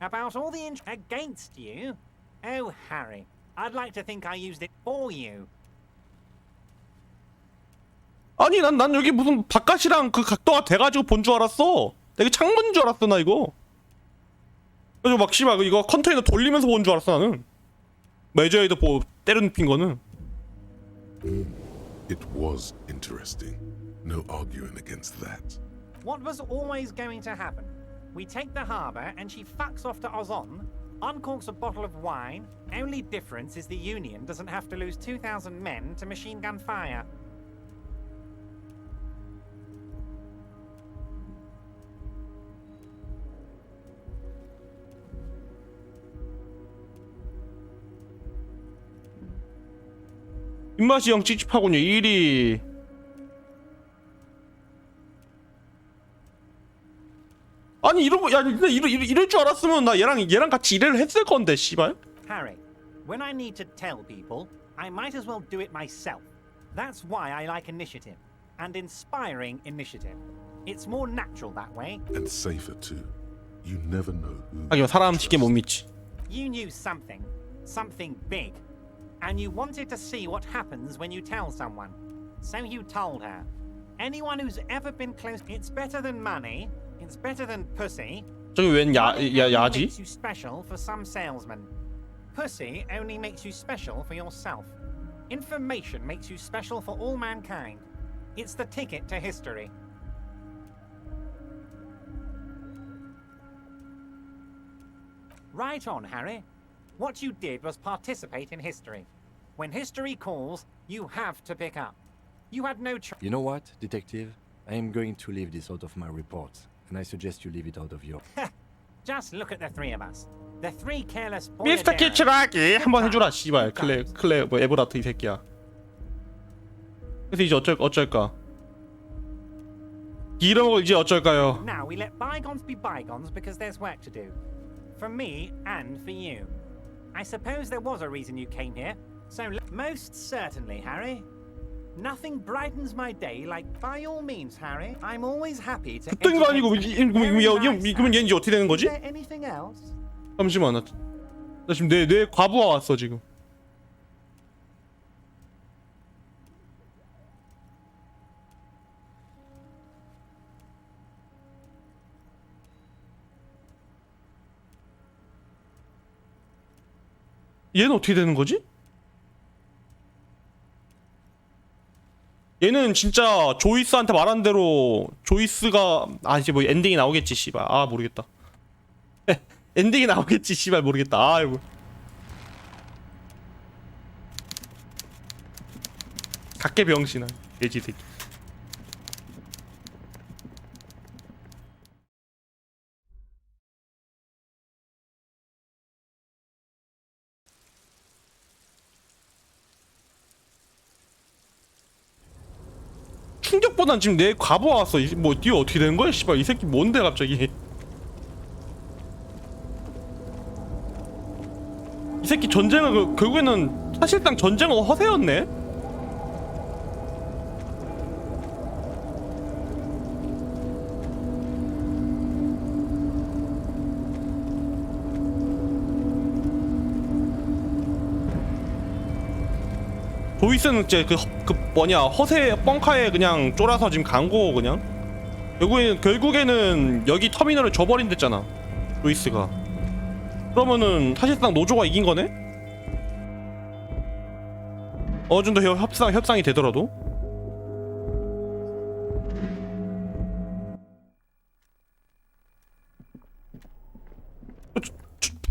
About all the against you? Oh, Harry, I'd like to think I used it for you. 아니 난 여기 무슨 바깥이랑 그 각도가 돼가지고 본 줄 알았어. 내가 창문인 줄 알았어 나 이거. 그래서 막 씨발 이거 컨테이너 돌리면서 본 줄 알았어 나는. 메저에이드 뭐 때려 눕힌 거는. It was interesting. No arguing against that. What was always going to happen? We take the harbour and she fucks off to Ozon, uncorks a bottle of wine. Only difference is the Union doesn't have to lose 2,000 men to machine gun fire. 입맛이 영 찝찝하군요. 일이 아니 이러고 야 이럴 줄 알았으면 나 얘랑 같이 일을 했을 건데 씨발. Harry, when I need to tell people, I might as well do it myself. That's why I like initiative and inspiring initiative. It's more natural that way. And safer too. You never know who. 하긴 사람 쉽게 못 믿지. You knew something big. And you wanted to see what happens when you tell someone. So you told her. Anyone who's ever been close, it's better than money, it's better than pussy. 저기 웬 야지? Makes you special for some salesman. Pussy only makes you special for yourself. Information makes you special for all mankind. It's the ticket to history. Right on, Harry. What you did was participate in history. When history calls, you have to pick up. You had no choice. You know what, detective? I am going to leave this out of my report, and I suggest you leave it out of yours. Just look at the three of us. The three careless 미스터 키츠라기 한번 해주라 씨발. 클레 뭐 에브라트 이 새끼야. 그래서 이제 어쩔까? 이런 거 이제 어쩔까요? Now we let bygones be bygones because there's work to do. For me and for you. I suppose there was a reason you came here. So most certainly, Harry. Nothing brightens my day like by all means, Harry. I'm always happy to. 뜬 거 아니고 그러면 얘 이제 어떻게 되는 거지? Is there anything else? 잠시만 나 지금 내 과부하 왔어 지금. 얘는 어떻게 되는 거지? 얘는 진짜 조이스한테 말한 대로 조이스가 이제 뭐 엔딩이 나오겠지 씨발. 아 모르겠다. 엔딩이 나오겠지 씨발 모르겠다. 아이고. 각계 병신아 돼지 새끼. 충격보단 지금 내 과부하 왔어. 뭐 뒤에 어떻게 되는 거야 씨발. 이 새끼 뭔데 갑자기. 이 새끼 전쟁을 결국에는 사실상 전쟁은 허세였네. 조이스는 이제 그 뭐냐 허세 뻥카에 그냥 쫄아서 지금 간 거고 그냥 결국에는 여기 터미널을 줘버린댔잖아 조이스가. 그러면은 사실상 노조가 이긴 거네? 어느 정도 협상이 되더라도.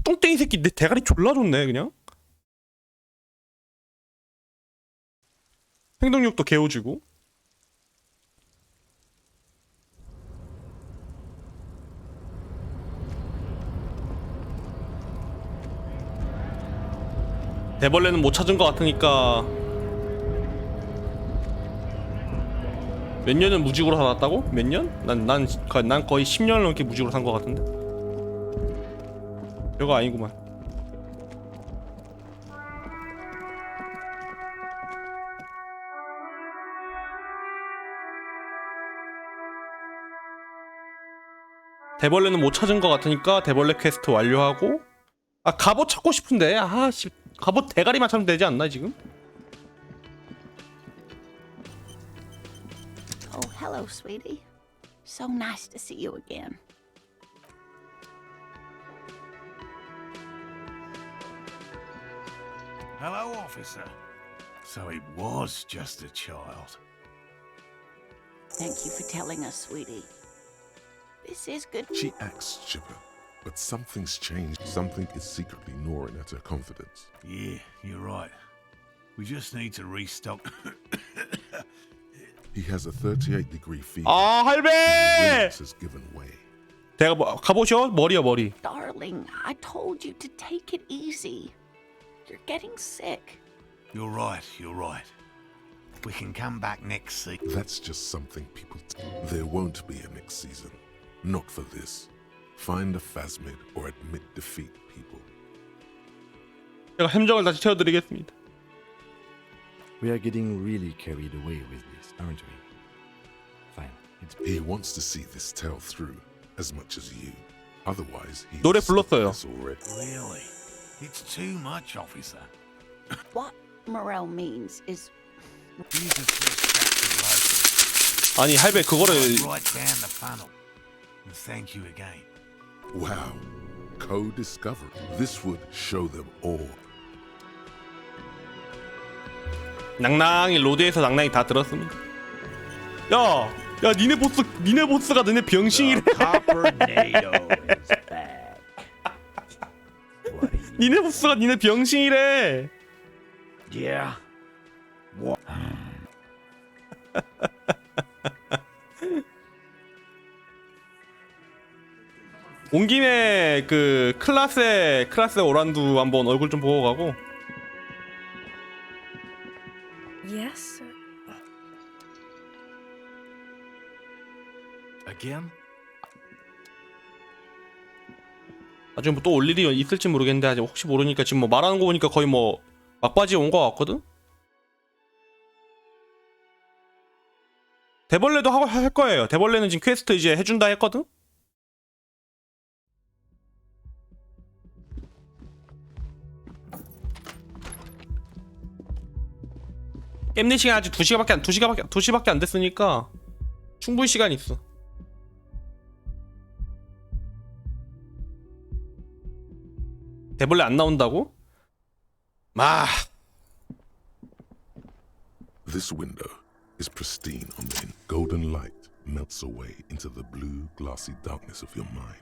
똥땡이 새끼 내 대가리 졸라 좋네 그냥. 행동력도 개오지고. 대벌레는 못 찾은 것 같으니까 몇 년은 무직으로 살았다고? 몇 년? 난 거의 10년을 넘게 무직으로 산 것 같은데. 별거 아니구만. 대벌레는 못 찾은 것 같으니까 대벌레 퀘스트 완료하고. 아 갑옷 찾고 싶은데. 아씨 갑옷 대가리만 찾으면 되지 않나 지금? Oh, hello, sweetie. So nice to see you again. Hello, officer. So it was just a child. Thank you for telling us, sweetie. This is good. She acts chipper, but something's changed. Something is secretly gnawing at her confidence. Yeah, you're right. We just need to restock. He has a 38-degree fever. 아 할배! Williams has given way. 내가 뭐 갑옷이요? 머리야 머리. Darling, I told you to take it easy. You're getting sick. You're right, you're right. We can come back next season. That's just something people. There won't be a next season. Not for this. Find a phasmid or admit defeat, people. 제가 함정을 다시 채워드리겠습니다. We are getting really carried away with this, aren't we? Fine. It's He wants to see this tale through as much as you. Otherwise, he. 노래 불렀어요. Really? It's too much, officer. What Morel means is He's a suspected 아니 할배 그거를 local. Right down the funnel. And thank you again. Wow. Co-discovery. This would show them all. 낭낭이 로드에서 낭낭이 다 들었습니다. 야 니네 보스가 너네 병신이래. Coppernado's back. 니네 보스가 니네 병신이래. Yeah. What? 온 김에 그 클라세 오란두 한번 얼굴 좀 보고 가고. Yes, sir. Again? 나중에 뭐 또 올 일이 있을지 모르겠는데 아직 혹시 모르니까 지금 뭐 말하는 거 보니까 거의 뭐 막바지에 온 거 같거든. 대벌레도 할 거예요. 대벌레는 지금 퀘스트 이제 해준다 했거든. 게임 내 시간 아직 2시간밖에 안 됐으니까 충분히 시간 있어. 대벌레 안 나온다고? 마. This window is pristine on the golden light melts away into the blue, glassy darkness of your mind.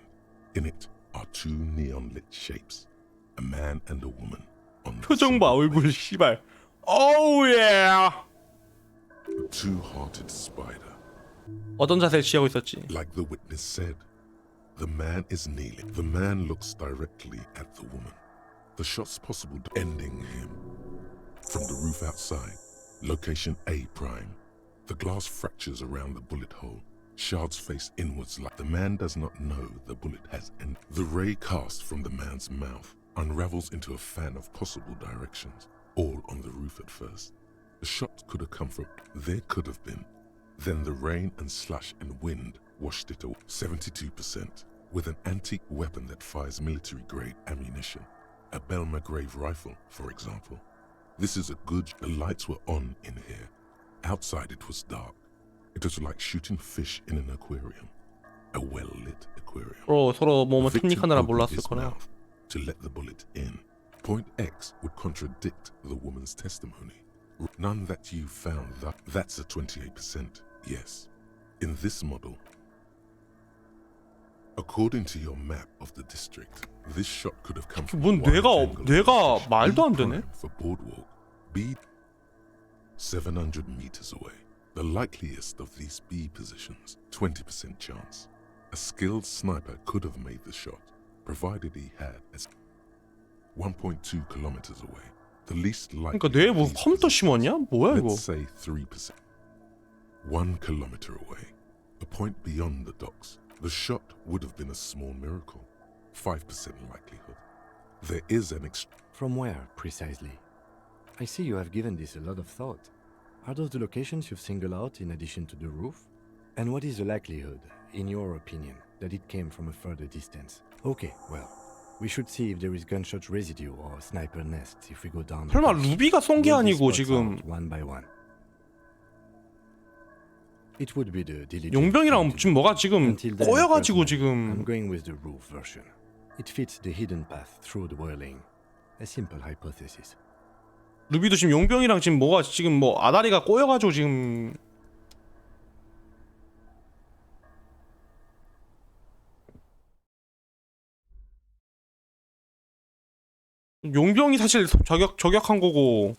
In it are two neon-lit shapes, a man and a woman. On the 표정 봐 얼굴 씨발. 오우 예. A two-hearted spider. 어떤 자세를 취하고 있었지? Like the witness said, the man is kneeling. The man looks directly at the woman. The shot's possible ending him. From the roof outside, location A prime. The glass fractures around the bullet hole. Shards face inwards like the man does not know the bullet has ended. The ray cast from the man's mouth unravels into a fan of possible directions, all on the roof at first. The shot could have come from. There could have been. Then the rain and slush and wind washed it away. 72%. With an antique weapon that fires military-grade ammunition. A Belmagrave rifle, for example. This is a good. The lights were on in here. Outside it was dark. It was like shooting fish in an aquarium. A well-lit aquarium. 서로 몸을 The victim 탐닉하느라 opened 몰랐을 his 거라. mouth to let the bullet in. Point X would contradict the woman's testimony. None that you found. That's a 28%. Yes. In this model, according to your map of the district, this shot could have come from 뭔 a wide 뇌가 angle 뇌가 location. 말도 안 B 되네. prime for boardwalk. B 700 meters away. The likeliest of these B positions, 20% chance. A skilled sniper could have made the shot, provided he had as 1.2 kilometers away. The least likely. 그러니까 뇌에 of 뭐 these 컴퓨터 심었냐? 뭐야 이거? Let's say 3%. 1 kilometer away, a point beyond the docks. The shot would have been a small miracle. 5% likelihood. There is an From where, precisely? I see you have given this a lot of thought. Are those the locations you've singled out in addition to the roof? And what is the likelihood, in your opinion, that it came from a further distance. Okay, well, we should see if there is gunshot residue or sniper nests if we go down. the 설마 coast. 루비가 쏜 게 We'll be 아니고 spots 지금 out one by one. It would be the diligent 용병이랑 thing to 지금 do. 뭐가 지금 Until then, 꼬여가지고 personally, I'm 지금 going with the roof version. It fits the hidden path through the boiling. A simple hypothesis. 루비도 지금 용병이랑 지금 뭐가 지금 뭐 아다리가 꼬여가지고 지금 용병이 사실 저격한 거고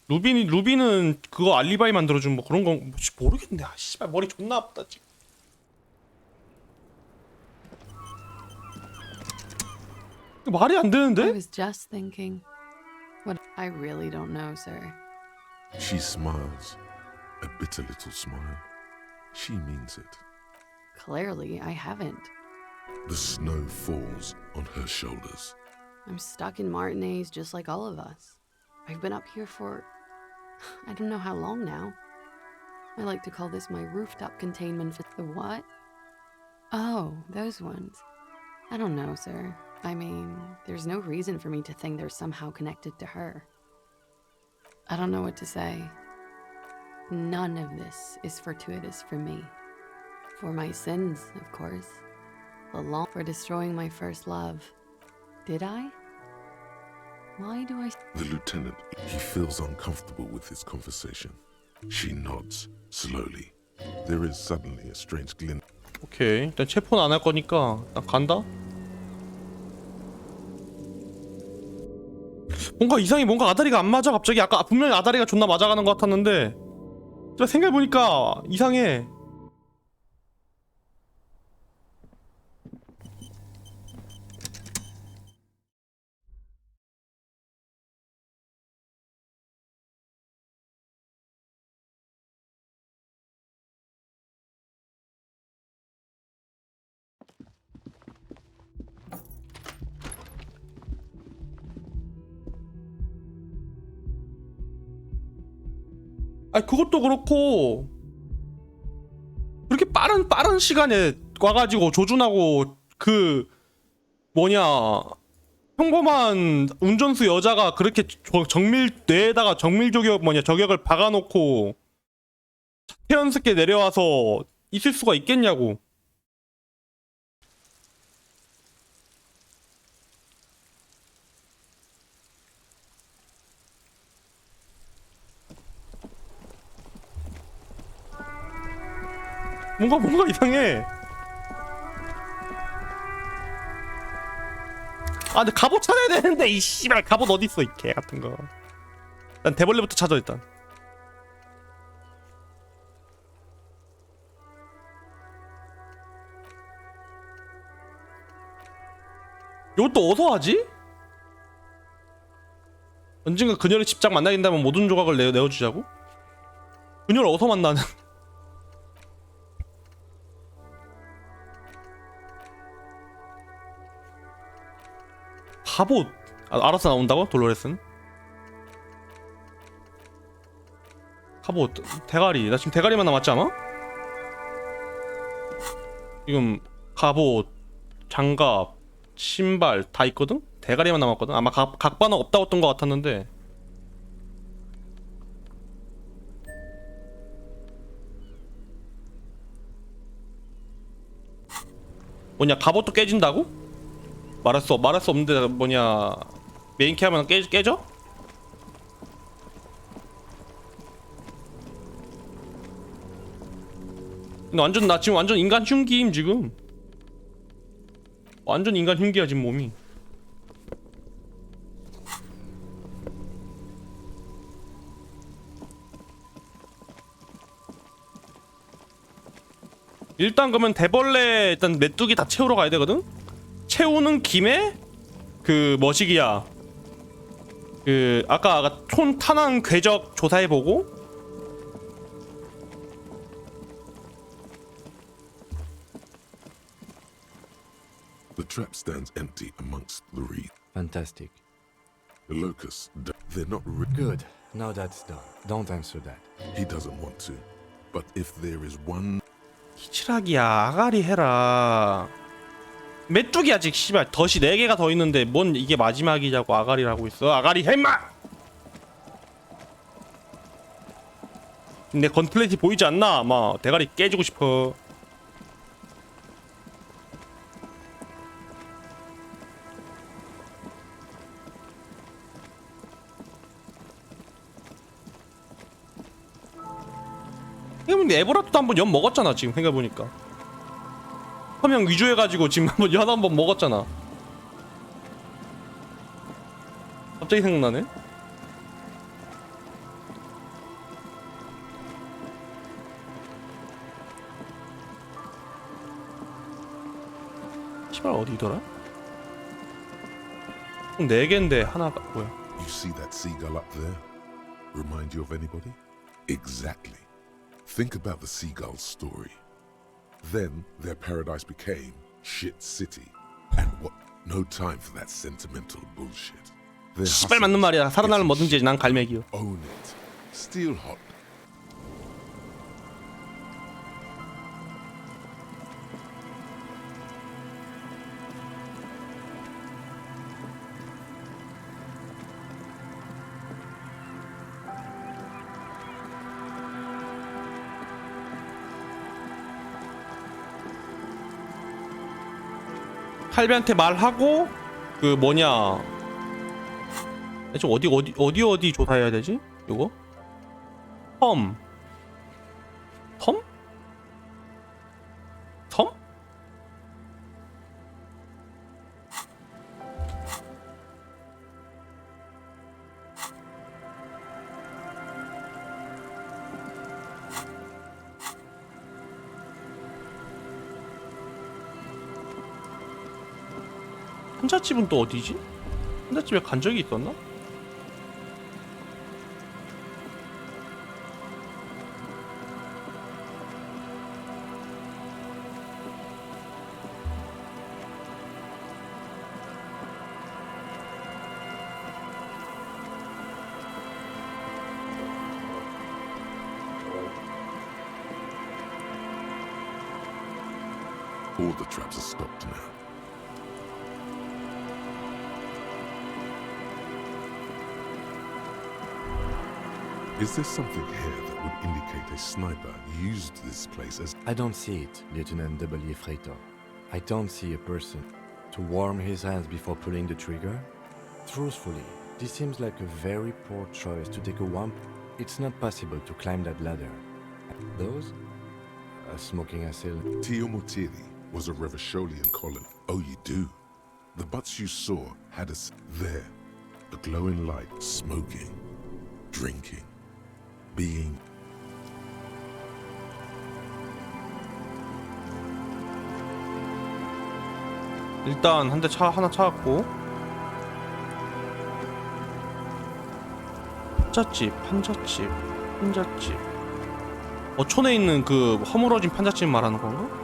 루비는 그거 알리바이 만들어준 뭐 그런 건 모르겠네. 아 씨발 머리 존나 아프다 지금. 이거 말이 안 I 되는데? was just thinking. What? I really don't know, sir. She smiles, a bitter little smile. She means it. Clearly, I haven't. The snow falls on her shoulders. I'm stuck in Martinez just like all of us. I've been up here for I don't know how long now. I like to call this my rooftop containment for the what? Oh, those ones. I don't know, sir. I mean, there's no reason for me to think they're somehow connected to her. I don't know what to say. None of this is fortuitous for me. For my sins, of course. Along for destroying my first love. Did I? Why do I... The lieutenant, he feels uncomfortable with this conversation. She nods, slowly. There is suddenly a strange glint. 오케이 일단 체포는 안 할 거니까 나 간다. 뭔가 이상해. 뭔가 아다리가 안 맞아 갑자기. 아까 분명히 아다리가 존나 맞아가는 것 같았는데 생각해보니까 이상해. 아니 그것도 그렇고 그렇게 빠른 시간에 와가지고 조준하고 그 뭐냐 평범한 운전수 여자가 그렇게 뇌에다가 저격을 박아놓고 태연스럽게 내려와서 있을 수가 있겠냐고. 뭔가 이상해. 아 근데 갑옷 찾아야 되는데 이 씨발 갑옷 어딨어 이 개 같은 거. 난 대벌레부터 찾아 일단. 이것도 어디서 하지? 언젠가 그녀를 직접 만나게 된다면 모든 조각을 내어주자고? 그녀를 어디서 만나는? 갑옷 알아서 나온다고? 돌로레스는? 갑옷 대가리 나 지금 대가리만 남았지 아마? 지금 갑옷 장갑 신발 다 있거든? 대가리만 남았거든? 아마 각반은 없다고 했던 것 같았는데 뭐냐 갑옷도 깨진다고? 말할 수 없는데 뭐냐 메인캐 하면 깨져? 근데 나 지금 완전 인간 흉기임 지금. 완전 인간 흉기야 지금 몸이. 일단 그러면 대벌레 일단 메뚜기 다 채우러 가야 되거든? 채우는 김에 그 뭐시기야 그 아까 촌 탄환 궤적 조사해보고 The trap stands empty amongst the reeds. Fantastic. The locusts, they're not Good. Now that's done. Don't answer that. He doesn't want to. But if there is one, 키치락이야 아가리 해라. 메뚜기 아직 씨발 덫이 4개가 더 있는데 뭔 이게 마지막이자고 아가리라고 있어. 아가리 해 임마. 내 건플레이트 보이지 않나? 아마 대가리 깨지고 싶어. 근데 에버라토도 한번 연 먹었잖아 지금 생각해보니까. 화면 위조 해가지고 지금 한번 연 한번 먹었잖아. 갑자기 생각나네. 시발 어디더라? 총 4개인데 하나가 뭐야? You see that seagull up there? Remind you of anybody? Exactly. Think about the seagull's story. Then their paradise became Shit City. And what? No time for that sentimental bullshit. Their 시발 맞는 말이야. 살아나는 뭐든지 난 갈매기요. Own it. Steal hot. 할배한테 말하고 그 뭐냐 좀 어디 조사해야 되지? 요거? 섬? 섬? 섬? 한자집은 또 어디지? 한자집에 간 적이 있었나? All the traps are stopped now. Is there something here that would indicate a sniper used this place as... I don't see it, Lieutenant W. Freighter. I don't see a person to warm his hands before pulling the trigger. Truthfully, this seems like a very poor choice to take a wamp. It's not possible to climb that ladder. Those? A smoking assailant. Tiomotiri was a Revacholian colony. Oh, you do? The butts you saw had us there. A glowing light, smoking, drinking, being... 일단 한 대 하나 찾았고 판잣집 어촌에 있는 그 허물어진 판잣집 말하는 건가?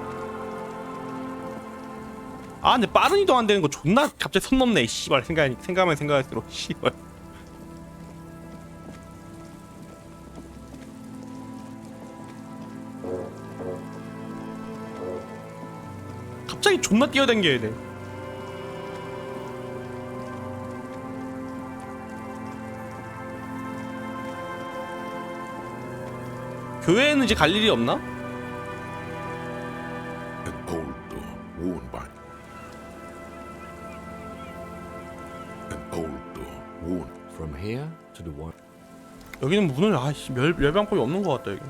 아 근데 빠른 이동 안 되는 거 존나 갑자기 손 넘네 씨발 생각하면 생각할수록 씨발 갑자기 존나 뛰어댕겨야 돼. 교회에는 이제 갈 일이 없나? An old door worn by... An old door worn... From here to the one. 여기는 문을 아씨 멸방법이 없는 것 같다 여기.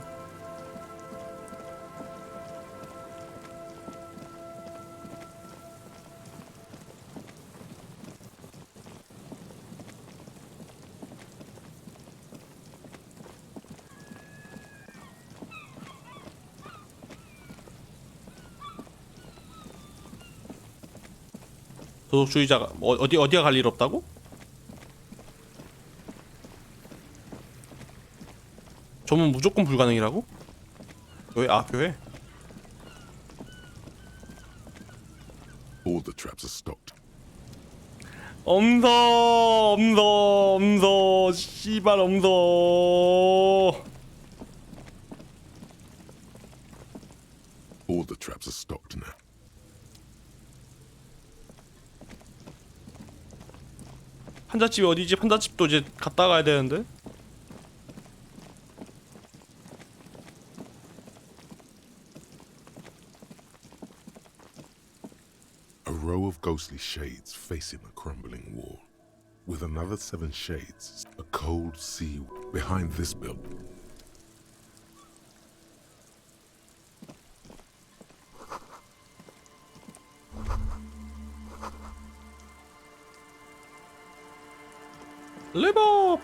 도덕주의자가 어디가 갈 일 없다고? 저문 무조건 불가능이라고? 교회? 아 교회? All the traps are stopped. 엄서 씨발 엄서 traps are stopped now. 판잣집이 어디지? 판잣집도 이제 갔다 가야 되는데. A row of ghostly shades facing a crumbling wall, with another 7 shades, a cold sea behind this building. 리버.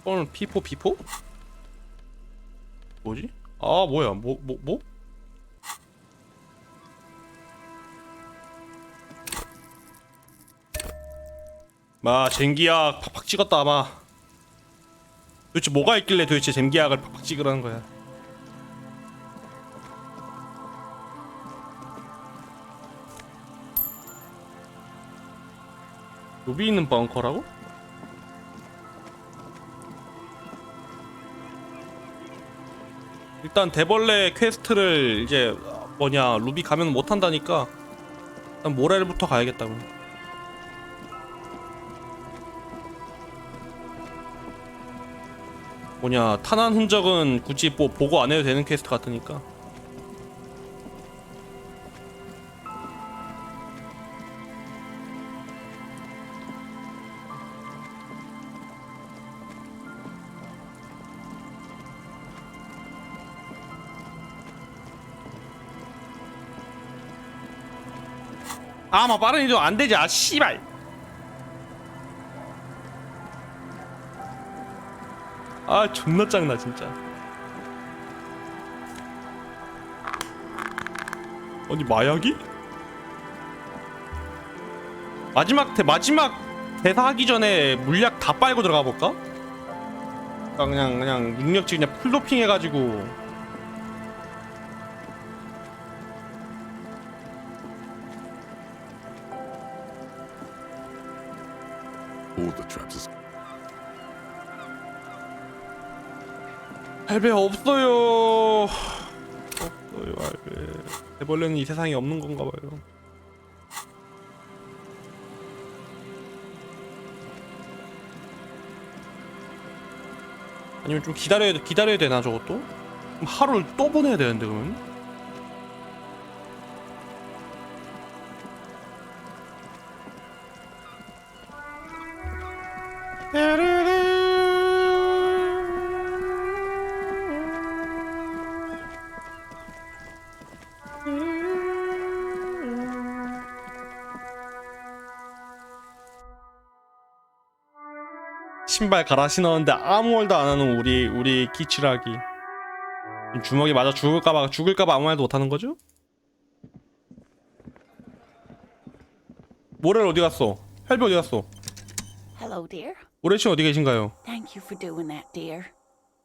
오늘 피포 피포? 뭐지? 아 뭐야 뭐? 마 젠기약 팍팍 찍었다 아마. 도대체 뭐가 있길래 도대체 젠기약을 팍팍 찍으라는 거야. 로비 있는 벙커라고? 일단 대벌레 퀘스트를 이제 뭐냐 루비 가면 못한다니까 일단 모렐부터 가야겠다고. 뭐냐 탄환 흔적은 굳이 뭐 보고 안 해도 되는 퀘스트 같으니까. 아마 빠른 이동 안 되지. 아 씨발. 아 존나 짱나 진짜. 아니 마약이? 마지막 대사 하기 전에 물약 다 빨고 들어가 볼까? 그냥 능력치 그냥 풀도핑 해가지고. All the traps are 할배 없어요. 없어요 할배. 대벌레는 이 세상에 없는 건가 봐요. 아니면 좀 기다려야 되나 저것도? 그럼 하루를 또 보내야 되는데 그러면? 신발 갈아 신었는데 아무 말도 안 하는 우리 키치라기. 주먹에 맞아 죽을까봐 아무 말도 못 하는 거죠? 모렐 어디 갔어? 헬비 어디 갔어? Hello, dear. 모렐 씨 어디 계신가요? Thank you for doing that, dear.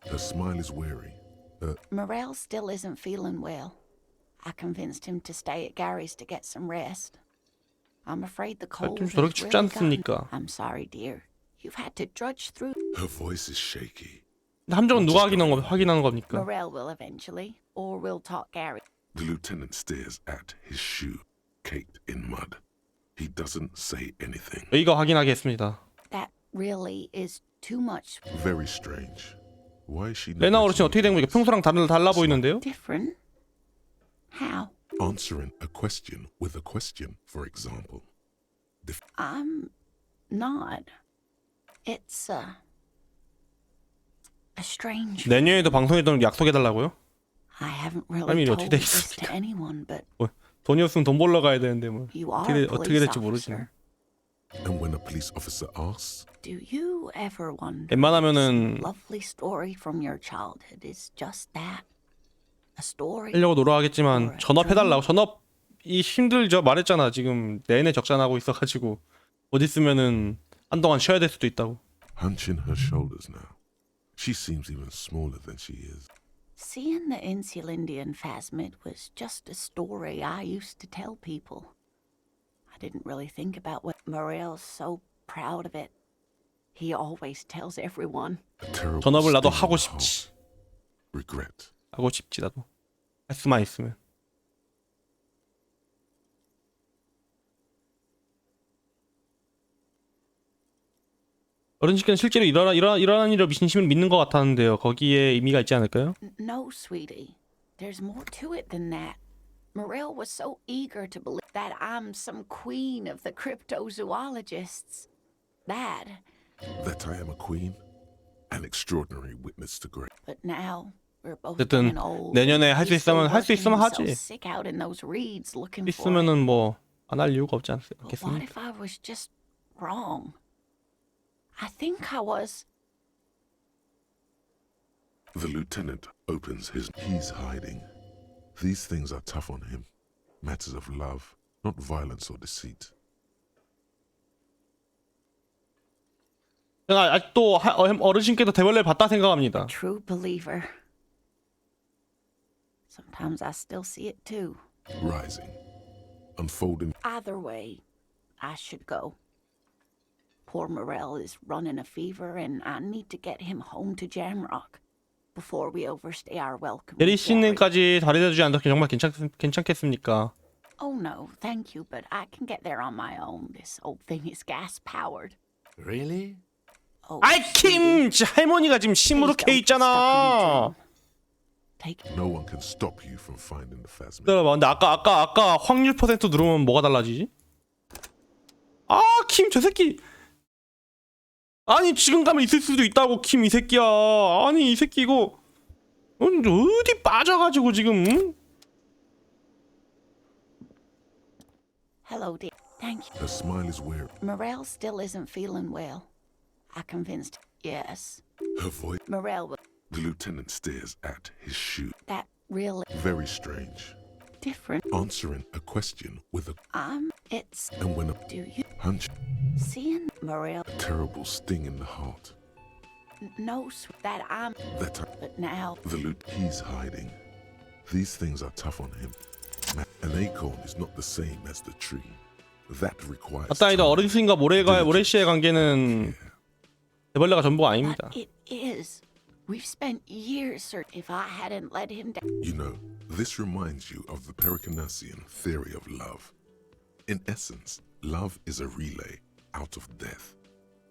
Her smile is weary. Morel still isn't feeling well. I convinced him to stay at Gary's to get some rest. I'm afraid the cold 좀 has 저렇게 춥지 really gotten... 않습니까? I'm sorry, dear. You've had to drudge through. Her voice is shaky. 함정은 누가 확인하는 겁니까? Morel will eventually, or we'll talk Gary. The lieutenant stares at his shoe, caked in mud. He doesn't say anything. 여기가 확인하겠습니다. That really is too much. Very strange. Why is she not 레나 어르신 어떻게 된 거니까 평소랑 달라 보이는데요? Different? How? answering a question with a question, for example? I'm not. It's a strange. 내년에도 방송에 좀 약속해달라고요? I haven't 아니, really 어떻게 told 돼 this to 있습니까? anyone, but 돈이 없으면 돈 벌러 가야 되는데 뭐 you are a 어떻게 police 될지 모르지. officer. And when a police officer asks, Do you ever wonder 웬만하면은 if lovely story from your childhood is just that? A story? 하려고 노력하겠지만 전업해달라고. 전업이 힘들죠. 말했잖아. 지금 내내 적잖하고 있어가지고 어디 있으면은 한동안 쉬어야 될 수도 있다고. hunching her shoulders now, she seems even smaller than she is. Seeing the Insulindian phasmid was just a story I used to tell people. I didn't really think about what Morel's so proud of it. He always tells everyone. A terrible 전업을 나도 sting in 하고 the heart. 싶지. Regret. 하고 싶지 나도. 할 수만 있으면. 어른시께는 실제로 일어난 일을 진심으로 믿는 것 같았는데요. 거기에 의미가 있지 않을까요? No, sweetie. There's more to it than that. Morel was so eager to believe that I'm some queen of the cryptozoologists. That. That I am a queen, an extraordinary witness to grace. But now we're both 어쨌든 getting old. 내년에 할 수 He's still 있으면 할 수 working 있으면 himself 하지. sick out in those reeds looking for it. 있으면은 뭐 안 할 이유가 없지 But what 않겠습니까? if I was just wrong? I think I was. The lieutenant opens his. He's hiding. These things are tough on him. Matters of love, not violence or deceit. 제가 아직도 어르신께서 대벌레를 봤다 생각합니다. True believer. Sometimes I still see it too. Rising. Unfolding. Either way, I should go. Poor Morel is running a fever and I need to get him home to Jamrock before we overstay our welcome. with Gary. 엘리시움까지 다리대주지 않도 정말 괜찮겠습니까? Oh no, thank you, but I can get there on my own. This old thing is gas-powered. Really? Oh, 아이 sweetie, 킴! 할머니가 지금 please 심으로 don't 캐 get stuck in 있잖아. the dream. Take No one can stop you from finding the phasmid. 기다려봐. 근데 아까 확률 퍼센트 누르면 뭐가 달라지지? 아, 킴 저 새끼. 아니 지금 가면 있을 수도 있다고 킴 이 새끼야. 아니 이 새끼 이거 어디 빠져가지고 지금? 응? Hello, dear. Thank you. Her smile is weary. Morel still isn't feeling well. I convinced. Yes, Her voice. Morel was The lieutenant stares at his shoe. that really Very strange. different. Answering a question with a. It's. And when a Do you hunch, seeing Morel a terrible sting in the heart. knows that I'm. That But now he's hiding. These things are tough on him. An acorn is not the same as the tree. That requires. 아따이다 time, 어르신과 모래씨의 관계는 care. 대벌레가 전부가 아닙니다. but it is. We've spent years searching. If I hadn't let him down. You know, this reminds you of the Pericanasian theory of love. In essence, love is a relay out of death.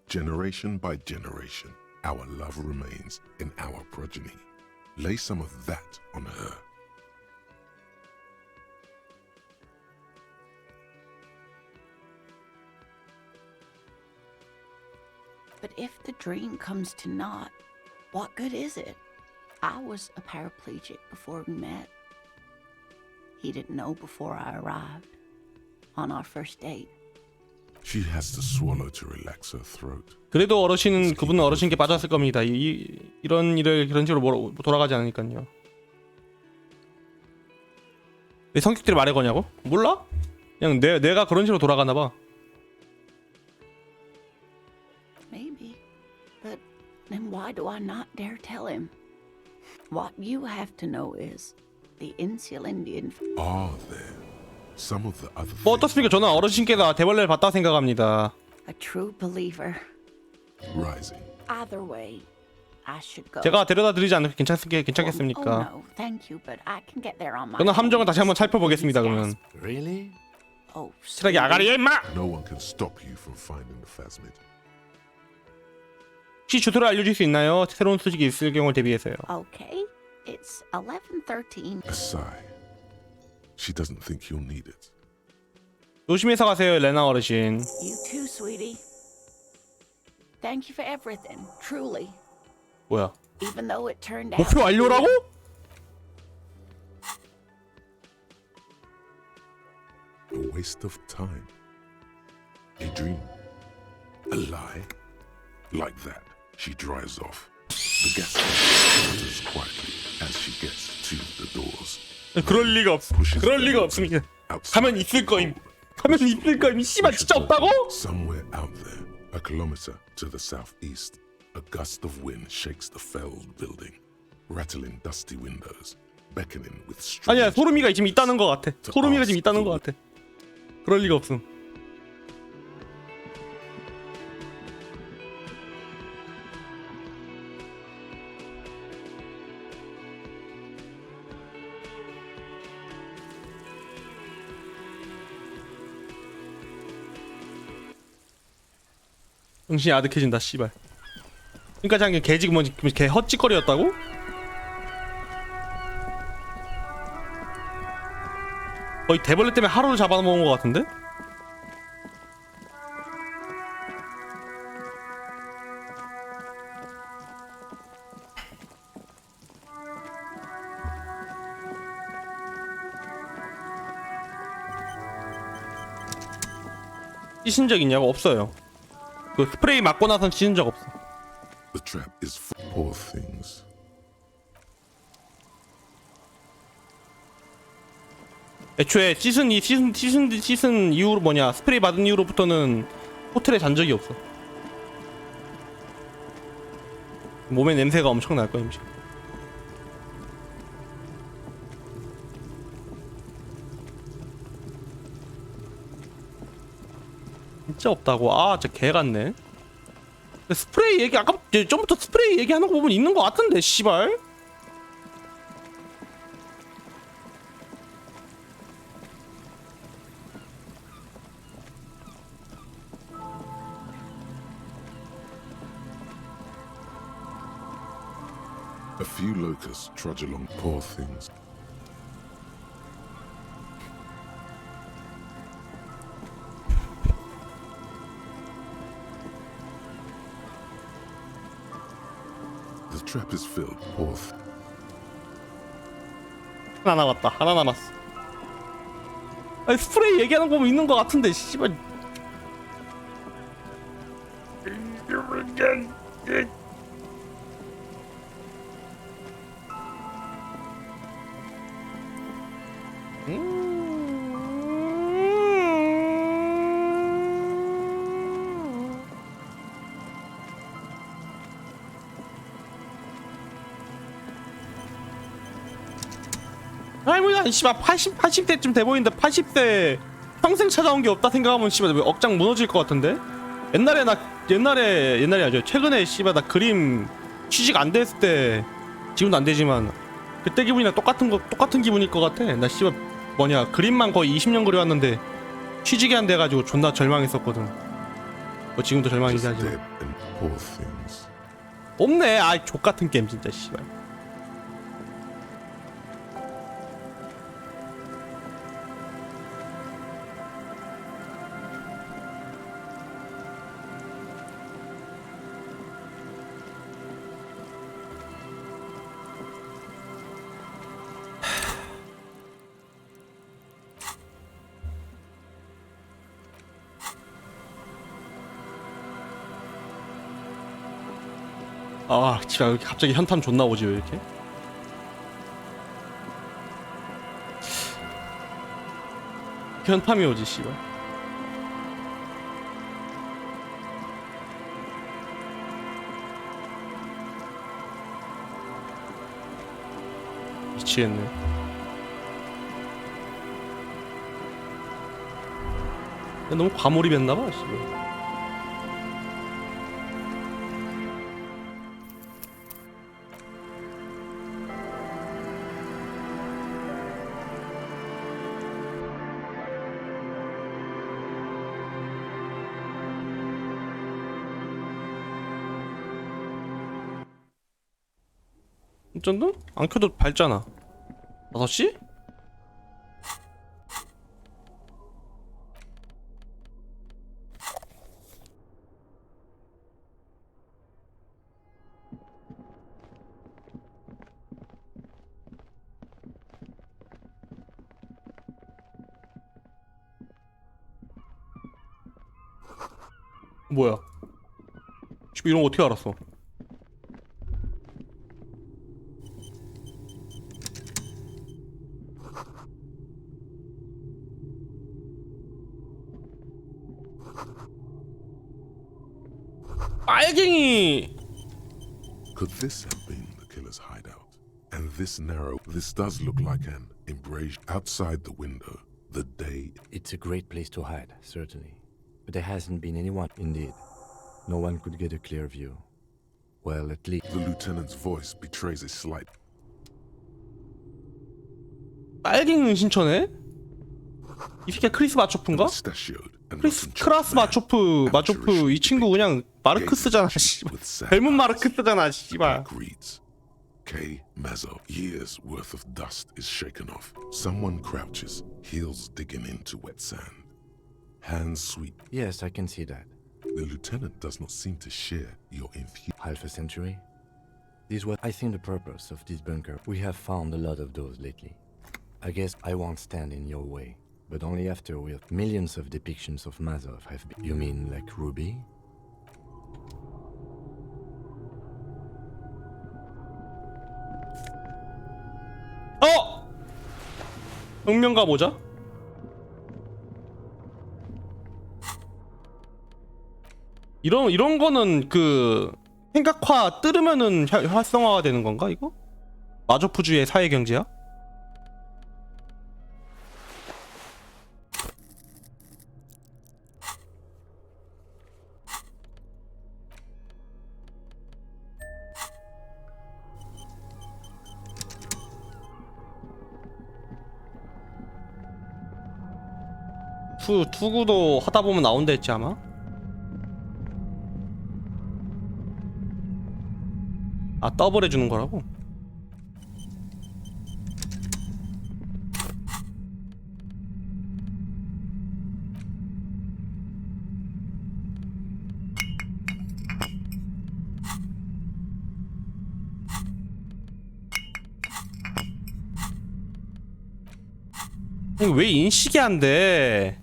Generation by generation, our love remains in our progeny. Lay some of that on her. But if the dream comes to naught, what good is it? I was a paraplegic before we met. He didn't know before I arrived. On our first date. She has to swallow to relax her throat. 그래도 그분은 어르신께 빠졌을 겁니다. 이런 일을 그런 식으로 돌아가지 않으니까요. 왜 성격들이 말해 거냐고? 몰라? 그냥 내가 그런 식으로 돌아가나 봐. Maybe. But then why do I not dare tell him? What you have to know is the Insulindian. Are there some of the other 뭐 things 어떻습니까? 저는 어르신께서 대벌레를 봤다 생각합니다. A true believer. rising? Either way, I should go. 제가 데려다 드리지 않을까 Oh 괜찮겠습니까? no, thank you, but I can get there on my 저는 own. 함정을 다시 한번 살펴보겠습니다. 그러면 Really? Oh, 실하게 아가리에 임마! No one can stop you from finding the phasmid. 혹시 주소를 알려줄 수 있나요? 새로운 소식이 있을 경우를 대비해서요. okay. It's 11:13. A sigh. She doesn't think you'll need it. 조심해서 가세요, 레나 어르신. You too, sweetie. Thank you for everything, truly. 뭐야? Even though it turned out. 목표 완료라고? A waste of time. A dream. A lie. Like that, she drives off. The gas sputters quietly as she gets to the doors. 그럴 리가 없어. 그럴 리가 없습니다. 가면 있을 거임. 가면 있을 거임. 씨발 진짜 없다고? Somewhere out there, a kilometer to the southeast, a gust of wind shakes the felled building. rattling dusty windows, beckoning with 아니야, strange 소름이가 지금 있다는 것 같아. 소름이가 지금 있다는 것 같아. 그럴 리가 없음. 정신이 아득해진다, 씨발. 그러니까 장게 개 지금 뭐지? 개 헛짓거리였다고? 거의 대벌레 때문에 하루를 잡아먹은 것 같은데? 씻은 적 있냐고? 없어요. 그 스프레이 맞고 나선 씻은 적 없어. The trap is for poor things. 애초에 시즌 이후로 뭐냐 스프레이 받은 이후로부터는 호텔에 잔 적이 없어. 몸에 냄새가 엄청 날 거야, 임시. 진짜 없다고? 아, 진짜 개 같네. 스프레이 얘기 아까 좀부터 스프레이 얘기하는 거 보면 있는 거 같은데, 씨발. A few locusts trudge along, poor things. The trap is filled, poor 하나 남았다. 하나 남았어. 아니, 스프레이 얘기하는 거 보면 있는 거 같은데, 씨발. 아이 뭐야, 씨발 80대쯤 돼 보이는데 80대 평생 찾아온 게 없다 생각하면 씨발 억장 무너질 것 같은데? 옛날에 아주 최근에 씨발 나 그림 취직 안 됐을 때, 지금도 안 되지만 그때 기분이랑 똑같은 기분일 것 같아. 나 씨발 뭐냐 그림만 거의 20년 그려왔는데 취직이 안 돼가지고 존나 절망했었거든. 뭐 지금도 절망이지 just 하지만 dead and poor things. 없네. 아이 족같은 게임 진짜 씨발. 아, 진짜 갑자기 현탐 존나 오지 왜 이렇게? 현탐이 오지 씨발. 미치겠네. 야, 너무 과몰입했나봐 씨발. 어쩐다? 안 켜도 밝잖아. 5시? 뭐야? 씨발 이런 거 어떻게 알았어? 빨갱이. Could this have been the killer's hideout? And this does look like an embrasure outside the window. The day. It's a great place to hide, certainly. But there hasn't been anyone. Indeed. No one could get a clear view. Well, at least. The lieutenant's voice betrays a slight. 빨갱이는 신청해? 이 새끼가 크리스 마초프인가? mustachioed and 크리스 not 크라스 마초프 이 친구 그냥 마르크스잖아 씨발. 닮은 마르크스잖아 씨발. reads, K. Mazzo. Years worth of dust is shaken off. Someone crouches, heels digging into wet sand. Hands sweep. Yes, I can see that. The lieutenant does not seem to share your enthusiasm. Half a century? This was, I think, the purpose of this bunker. We have found a lot of those lately. I guess I won't stand in your way, but only after we have millions of depictions of Mazov have been. You mean like Ruby? 혁명가 모자? 이런 거는 그 생각화 뜰으면은 활성화가 되는 건가 이거? 마조프주의 사회 경제야? 투구도 하다 보면 나온다 했지 아마? 아 더블 해주는 거라고? 왜 인식이 안 돼?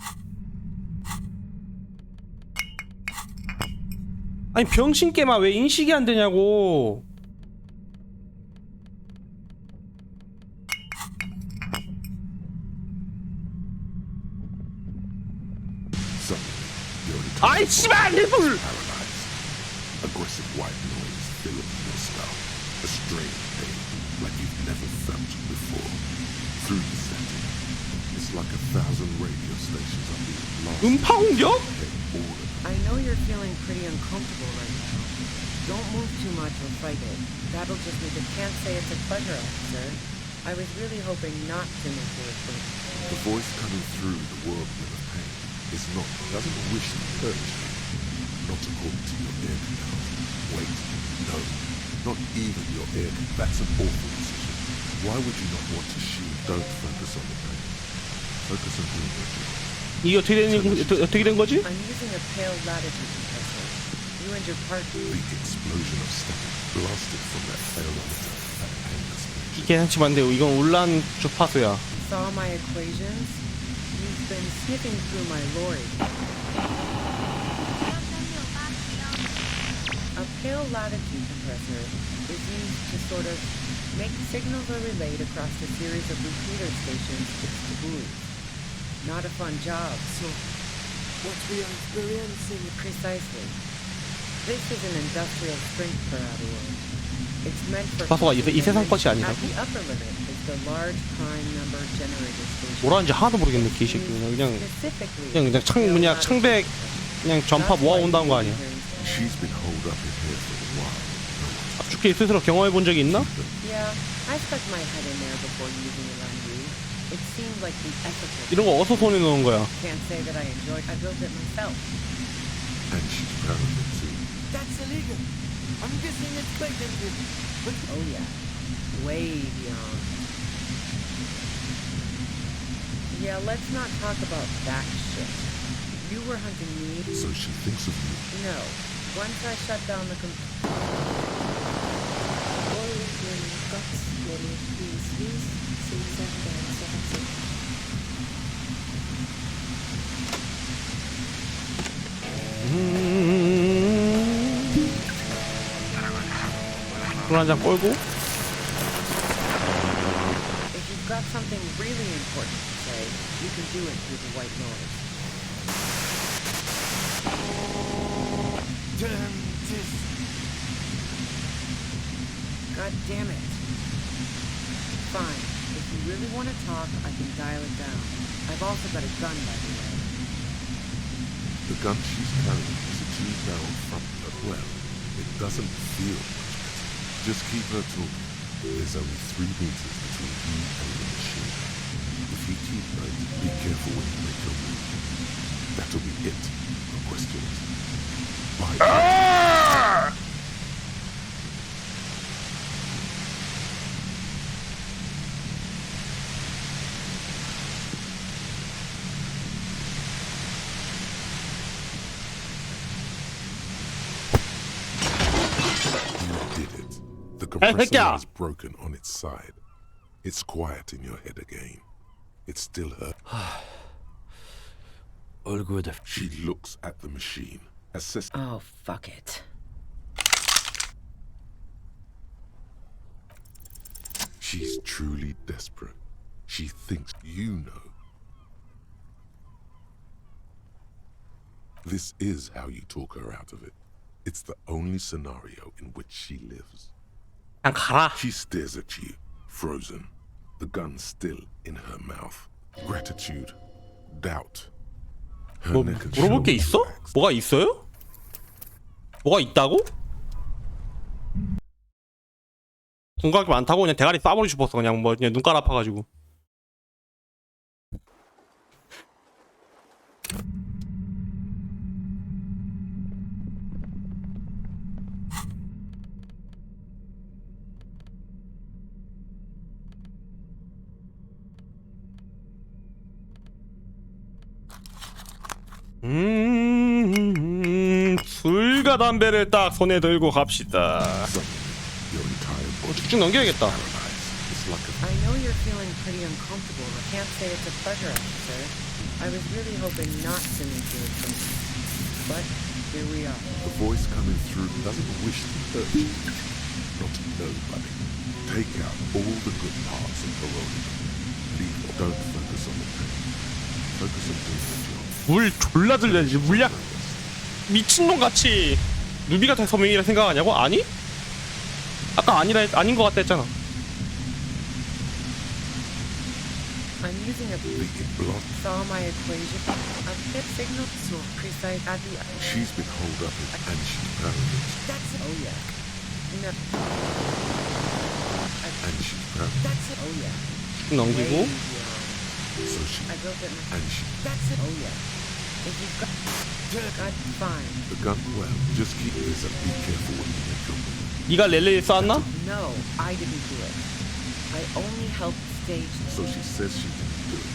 아니 병신개마 왜 인식이 안 되냐고. 아이 씨발 일불. Aggressive white noise filling your skull. A strange pain like you've never felt before. Through the setting, it's like 1,000 radio stations are being lost. 음파 공격? I know you're feeling pretty uncomfortable right now. Don't move too much or fight it. That'll just make it. Can't say it's a pleasure, officer. I was really hoping not to make you afraid. The voice coming through the whirlwind of pain doesn't wish to hurt you. Not according to your ear canal. Wait, no, not even your ear canal. That's an awful decision. Why would you not want to shield? Don't focus on the pain. Focus on doing your job. 이게 어떻게 된 거지? I'm using a pale latitude compressor. You and your partner. The explosion of static blasted from that pharometer at painless speed. 이게 한치만데 이건 울란 주파수야. Saw my equations? You've been sniffing through my lorry. A pale latitude compressor is used to sort of make signals are relayed across a series of repeater stations fixed to buoys. Not a fun job. So, what we are experiencing precisely. This is an industrial strength parabola. It's meant for. 주파수가 이 세상 것이 아니라고? At the upper limit is the large prime number generator station. 뭐라는지 하나도 모르겠네 개새끼. 그냥 창백 그냥 전파 모아온다는 거 아니야? She's been holed up in here for a while. 압축기 스스로 경험해 본 적이 있나? Yeah, I stuck my head in there before using it on you. It seemed like the ethical. 이런 거 어디서 손에 넣은 거야? Can't say that I enjoyed. I built it myself. And she's proud of it too. That's illegal. I'm guessing it's patented. But oh yeah, way beyond. Yeah, let's not talk about that shit. You were hunting me. So she thinks of you. No. Once I shut down the computer. 술 한잔 꼴고. If you've got something really important to say, you can do it through the white noise. Damn this. God damn it. fine. If you really want to talk, I can dial it down. I've also got a gun, by the way. The gun she's carrying is a 2-barrel front load. Well, it doesn't feel much better. Just keep her talking. There's only 3 meters between you and the machine. If you keep right, be careful when you make your move. That'll be it. No questions. Bye. The compressor is broken on its side. It's quiet in your head again. It's still her. All good. She looks at the machine. Oh, fuck it. She's truly desperate. She thinks you know. This is how you talk her out of it. It's the only scenario in which she lives. 그냥 가라. She stares at you, frozen. The gun still in her mouth. Gratitude, doubt. Her 뭐 neck and 물어볼 게 shoulders 있어? relaxed. 뭐가 있어요? 뭐가 있다고? 궁각이 많다고 그냥 대가리 쏴버리고 싶었어. 그냥 뭐 그냥 눈깔 아파가지고. 술과 담배를 딱 손에 들고 갑시다. Your entire body 쭉쭉 넘겨야겠다. paralyzed. It's like a I know you're feeling pretty uncomfortable. I can't say it's a pleasure, officer. I was really hoping not to meet you with something. But here we are. The voice coming through doesn't wish to hurt you. Not nobody. Take out all the good parts of Verona. Leave. Don't focus on the pain. Focus on doing the job. 물 졸라 들려야지. 물약 미친놈같이 누비가 다 서명이라 생각하냐고? 아니? 아까 아닌 것 같다 했잖아. I'm using a The block. saw my equation. A bit signal so precise at the She's been holed up and she's paralyzed. That's it. Oh yeah. No. And she's paralyzed. That's it. Oh yeah. 쭉 넘기고. Way beyond. So she I built it. and she That's it. Oh yeah. If you've got fine. the gun well. Just keep this up. Be careful when you make your move. 네가 렐레를 쐈나? No, I didn't do it. I only helped stage. So she says she can do it.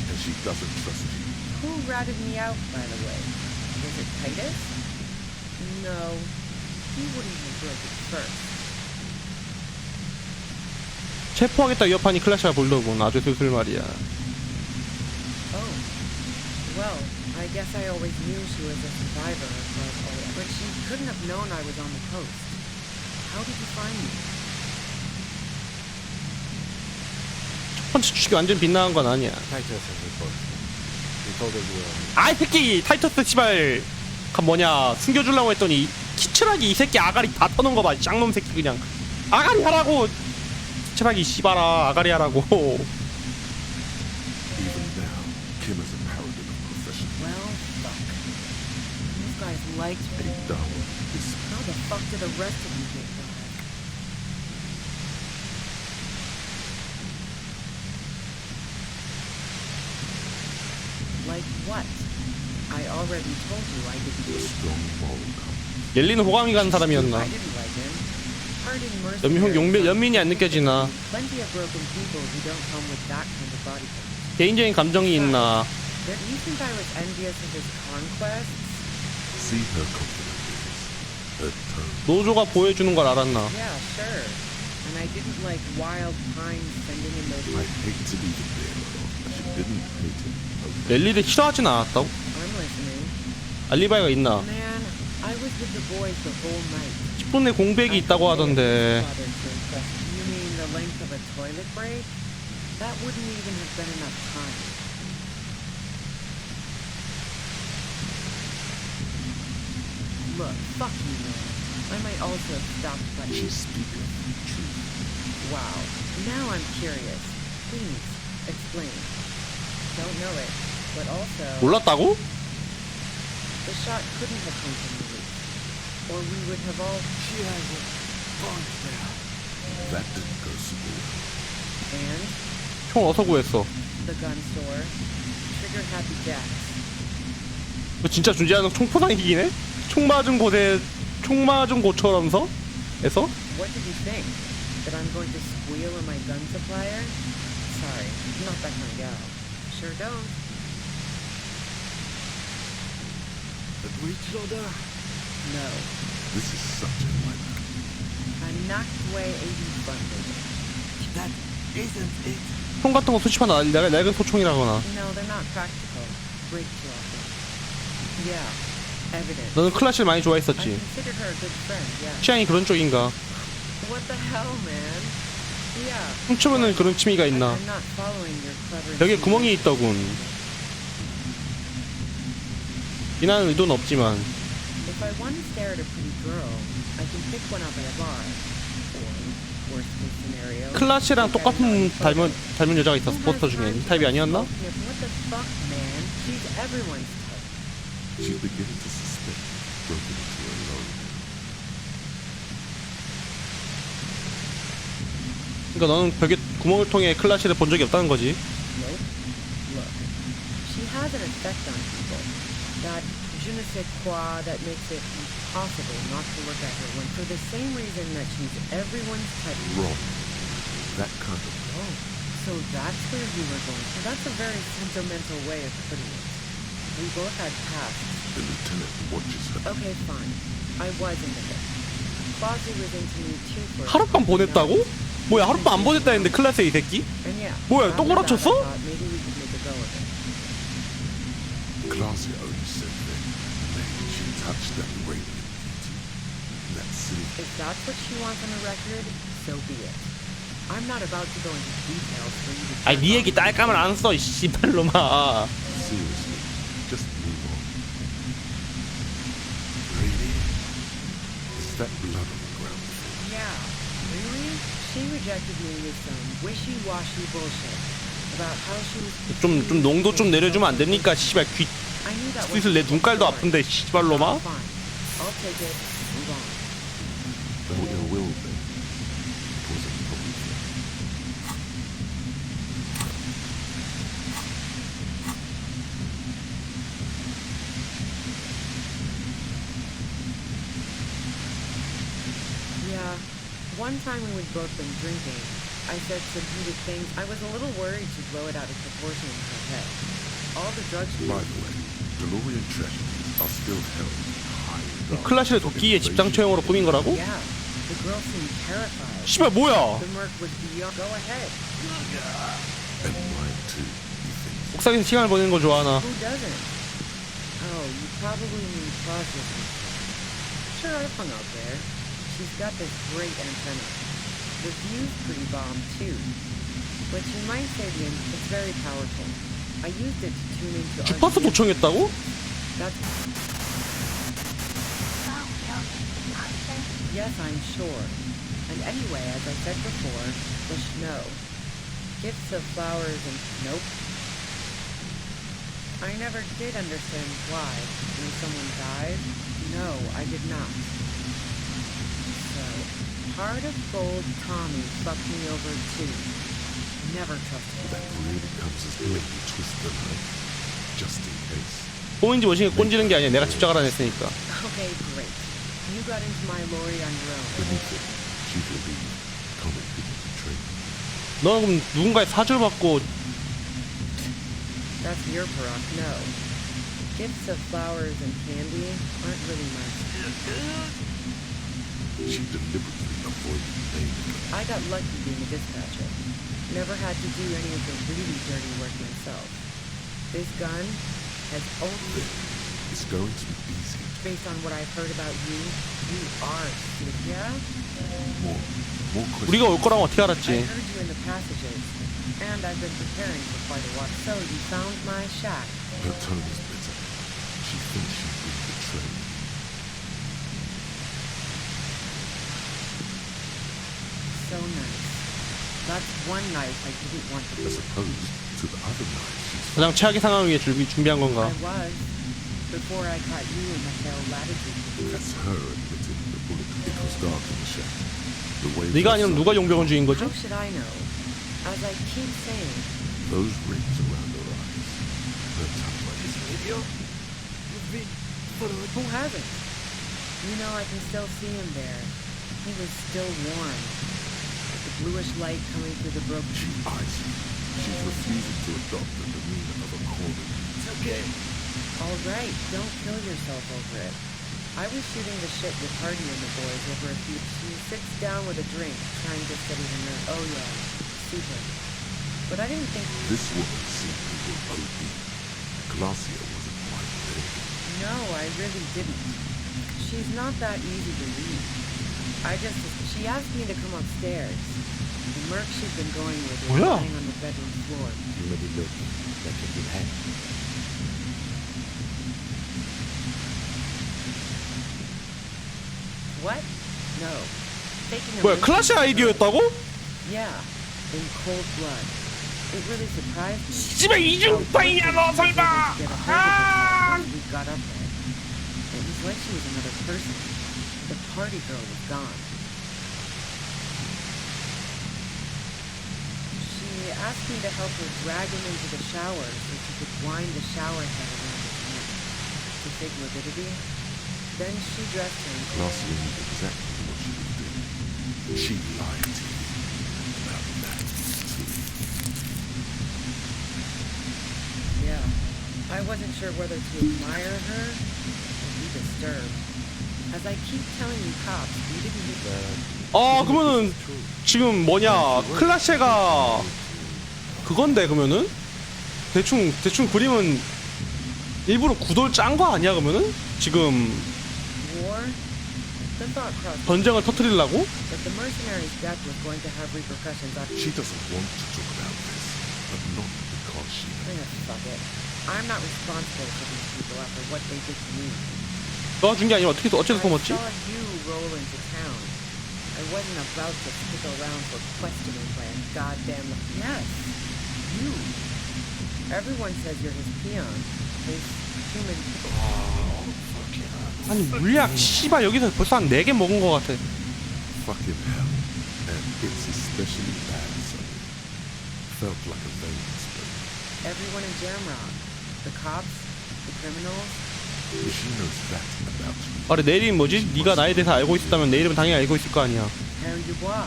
And she doesn't trust you. Who ratted me out, by the way? Was it Titus? No, he wouldn't have broke it first. 체포하겠다 위협하니 클래시가 불더군. 아주 슬슬 말이야. Oh, well, I guess I always knew she was a survivor, but she couldn't have known I was on the coast. How did you find me? 첫 번째 추측이 완전 빗나간 건 아니야. Titus has reported. He told us we were. 아이 새끼 타이터스 씨발 뭐냐 숨겨주려고 했더니 키츠라기 이 새끼 아가리 다 터놓은 거 봐. 짱놈 새끼 그냥 아가리 하라고. 키츠라기 씨발아 아가리 하라고. Even now, Kim is a paragon of profession. Well, fuck. You guys liked A me. Dawa is How the fuck did the rest of you get by? Like what? I already told you I didn't do a it. strong moral compass. 옐리는 호감이 가는 사람이었나? I didn't like him. Hurting 연민이 안 느껴지나? Plenty of broken people who don't come with that kind of body count. 개인적인 감정이 있나? But you think I was envious of his conquests? See her confidence. Her tone. 노조가 보여주는 걸 알았나? Yeah, sure. And I didn't like wild pines sending in those. I hate to be the bearer of, but she didn't hate him. Okay. 랠리를 싫어하진 않았다고? I'm listening. 알리바이가 있나? Man, I was with the boys the whole night. 10분 내 공백이 있다고 하던데. You mean the length of a toilet break? That wouldn't even have been enough time. Look, fuck you, man. I might also have stopped by. She's speaking truth. Wow. Now I'm curious. Please, explain. Don't know it, but also... 몰랐다고? The shot couldn't have come from the roof. Or we would have all... She has a bunch there. That didn't go so well. And 총 어디서 구했어? the gun store. Triggered Happy Jacks. 이거 진짜 존재하는 총포상이긴 해? 총 맞은 곳에 총 맞은 곳처럼서? 에서? What did you think? That I'm going to squeal on my gun supplier? Sorry, I'm not that kind of gal. Sure don't. A breech loader? No. This is such a nightmare. A knocked way 80 bundle. That isn't it. 총 같은 거 수집하나? 낡은 소총이라거나. No, they're not practical. Break too often. Yeah, evidence. 너는 클라시를 많이 I 좋아했었지. considered her a good friend, yeah. 취향이 그런 쪽인가? What the hell, man? Yeah. 훔쳐보는 그런 취미가 있나? I'm not following your clever... 벽에 구멍이 있더군. 비난할 의도는 없지만 If I want to stare at a pretty girl, I can pick one up at a bar. Or, worst case scenario... 클라시랑 똑같은 닮은 여자가 있었어. 포스터 중에 이 타입이 아니었나? What the fuck, man? She's everyone's type. She's beginning to suspect broken into her alone. 그러니까 너는 벽에 구멍을 통해 클라시를 본 적이 없다는 거지. Nope. Look. She has an effect on people. That je ne sais quoi that makes it impossible not to look at her when for the same reason that she's everyone's type. Wrong. That kind of Oh, so that's where you were going. So that's a very sentimental way of putting it. We both had pasts. the lieutenant watches her. Okay, fine. I was into it. Clausy was into me too for... 하룻밤 보냈다고? 뭐야 하룻밤 안 보냈다 했는데 클라스에 이 새끼? And yeah, 뭐야 또 after that, I 구라쳤어? thought maybe we could make a go of it. Glassy only said then, man, she touched that radiant beauty. That silly If that's what she wants on the record, so be it. I'm not about to go into details for you to... 아니 네 얘기 딸감을 안 써 이 씨발놈아. seriously. Just move on. Really? Is that blood on the ground? Yeah, really? She rejected me with some wishy-washy bullshit about how she was... 좀 농도 좀 내려주면 안 됩니까? 씨발 귀 I knew that 슬슬 내 눈깔도 아픈데 씨발놈아. Fine. I'll take it. Move on. Though there will be. It was a problem. Yeah, one time when we'd both been drinking, I said some heated things. I was a little worried she'd blow it out of proportion in her head. All the drugs... By the way, DeLorean tragedies are still held high in regard. 클라시를 도끼의 집장 처형으로 꾸민 거라고? Yeah, the girl seemed terrified. 씨발 뭐야? The Merc was beyond... Go ahead. And mine too, you think? 옥상에서 시간을 보내는 거 좋아하나? Who doesn't? Oh, you probably mean Claudius. Sure, I've hung out there. She's got this great antenna. The view's pretty bomb, too. But you might say it's very powerful. I used it to tune into... 주파수 도청했다고? That's... Yes, I'm sure. And anyway, as I said before, the snow. Gifts of flowers and... Nope. I never did understand why. When someone died? No, I did not. So, Heart of Gold Tommy fucked me over too. Never trusted That him. really comes as a little twist the knife. Just in case. 뽕인지 뭐인지 꼰지는 게 아니야. 내가 집착을 안 했으니까. Okay, great. You got into my lorry on your own. Beneath it, she believed Tommy didn't betray me. 너는 그럼 누군가의 사주를 받고 That's your parok, no. Gifts of flowers and candy aren't really my... She deliberately avoided naming her. I got lucky being a dispatcher. Never had to do any of the really dirty work myself. This gun has only... It's going to be easy. Based on what I've heard about you, you are stupid, yeah? More questions. 우리가 올 거라고 어떻게 I 알았지? heard you in the passages, and I've been preparing for quite a while. So you found my shack. Her tone is bitter. She thinks she's been betrayed. So nice. That's one knife I didn't want to As opposed to the other knives she's 가장 최악의 상황을 위해 준비한 건가? I was. Before I caught you in the hell latitude. That's her admitting the bullet. It was dark in the shack. The way 네가 아니면 누가 용병을 죽인 거지? How should I know? As I keep saying, those rings around her eyes. Her tongue like this. who hasn't? You know, I can still see him there. He was still warm. With the bluish light coming through the broken... She eyes you. She's refusing to adopt the demeanor of a corner. It's okay. All right, don't kill yourself over it. I was shooting the shit with Hardy and the boys over a few... She sits down with a drink, trying to steady her nerve. Oh yeah, super. But I didn't think... This woman seemed people OD. Glacia wasn't quite there. No, I really didn't. She's not that easy to read. She asked me to come upstairs. The merc she'd been going with was 뭐야? lying on the bedroom floor. You may be looking like a good hand. What? No. Taking a 뭐야, minute- 클래시 아이디어였다고? Yeah, in cold blood. It really surprised me. 씨발 이중파이야 너 설마! 아! We got up there. It was like she was another person. The party girl was gone. She asked me to help her drag him into the shower so she could wind the shower head around his neck. To fake morbidity. Then she dressed him. Glacia knew exactly what she was doing. She lied to you about that too. Yeah. I wasn't sure whether to admire her or be disturbed. As I keep telling you cops, we didn't hit 아 그러면은 지금 뭐냐 클라셰가 그건데 그러면은 대충 그림은 일부러 구도를 짠 거 아니야 그러면은 지금 war. The thought crossed me 전쟁을 터뜨리려고? that the mercenary's death was going to have repercussions on... She doesn't want to talk about this, but not because she... Fuck it. I'm not responsible for these people after what they did to me. 너가 준 게 아니라 어째서 I 숨었지? saw you roll into town. I wasn't about to stick around for questioning by a goddamn... Yes, you. Everyone says you're his peon. His human... 아니 물약 씨발 여기서 벌써 한 4개 먹은 거 같아. Fucking hell. And it's especially bad Sunday. Felt like a vein split. Everyone in Jamrock. The cops, the criminals. If she knows that about you, 아래 내 이름이 뭐지? 네가 나에 대해서 알고 있었다면 내 이름은 당연히 알고 있을 거 아니야. Harry Dubois.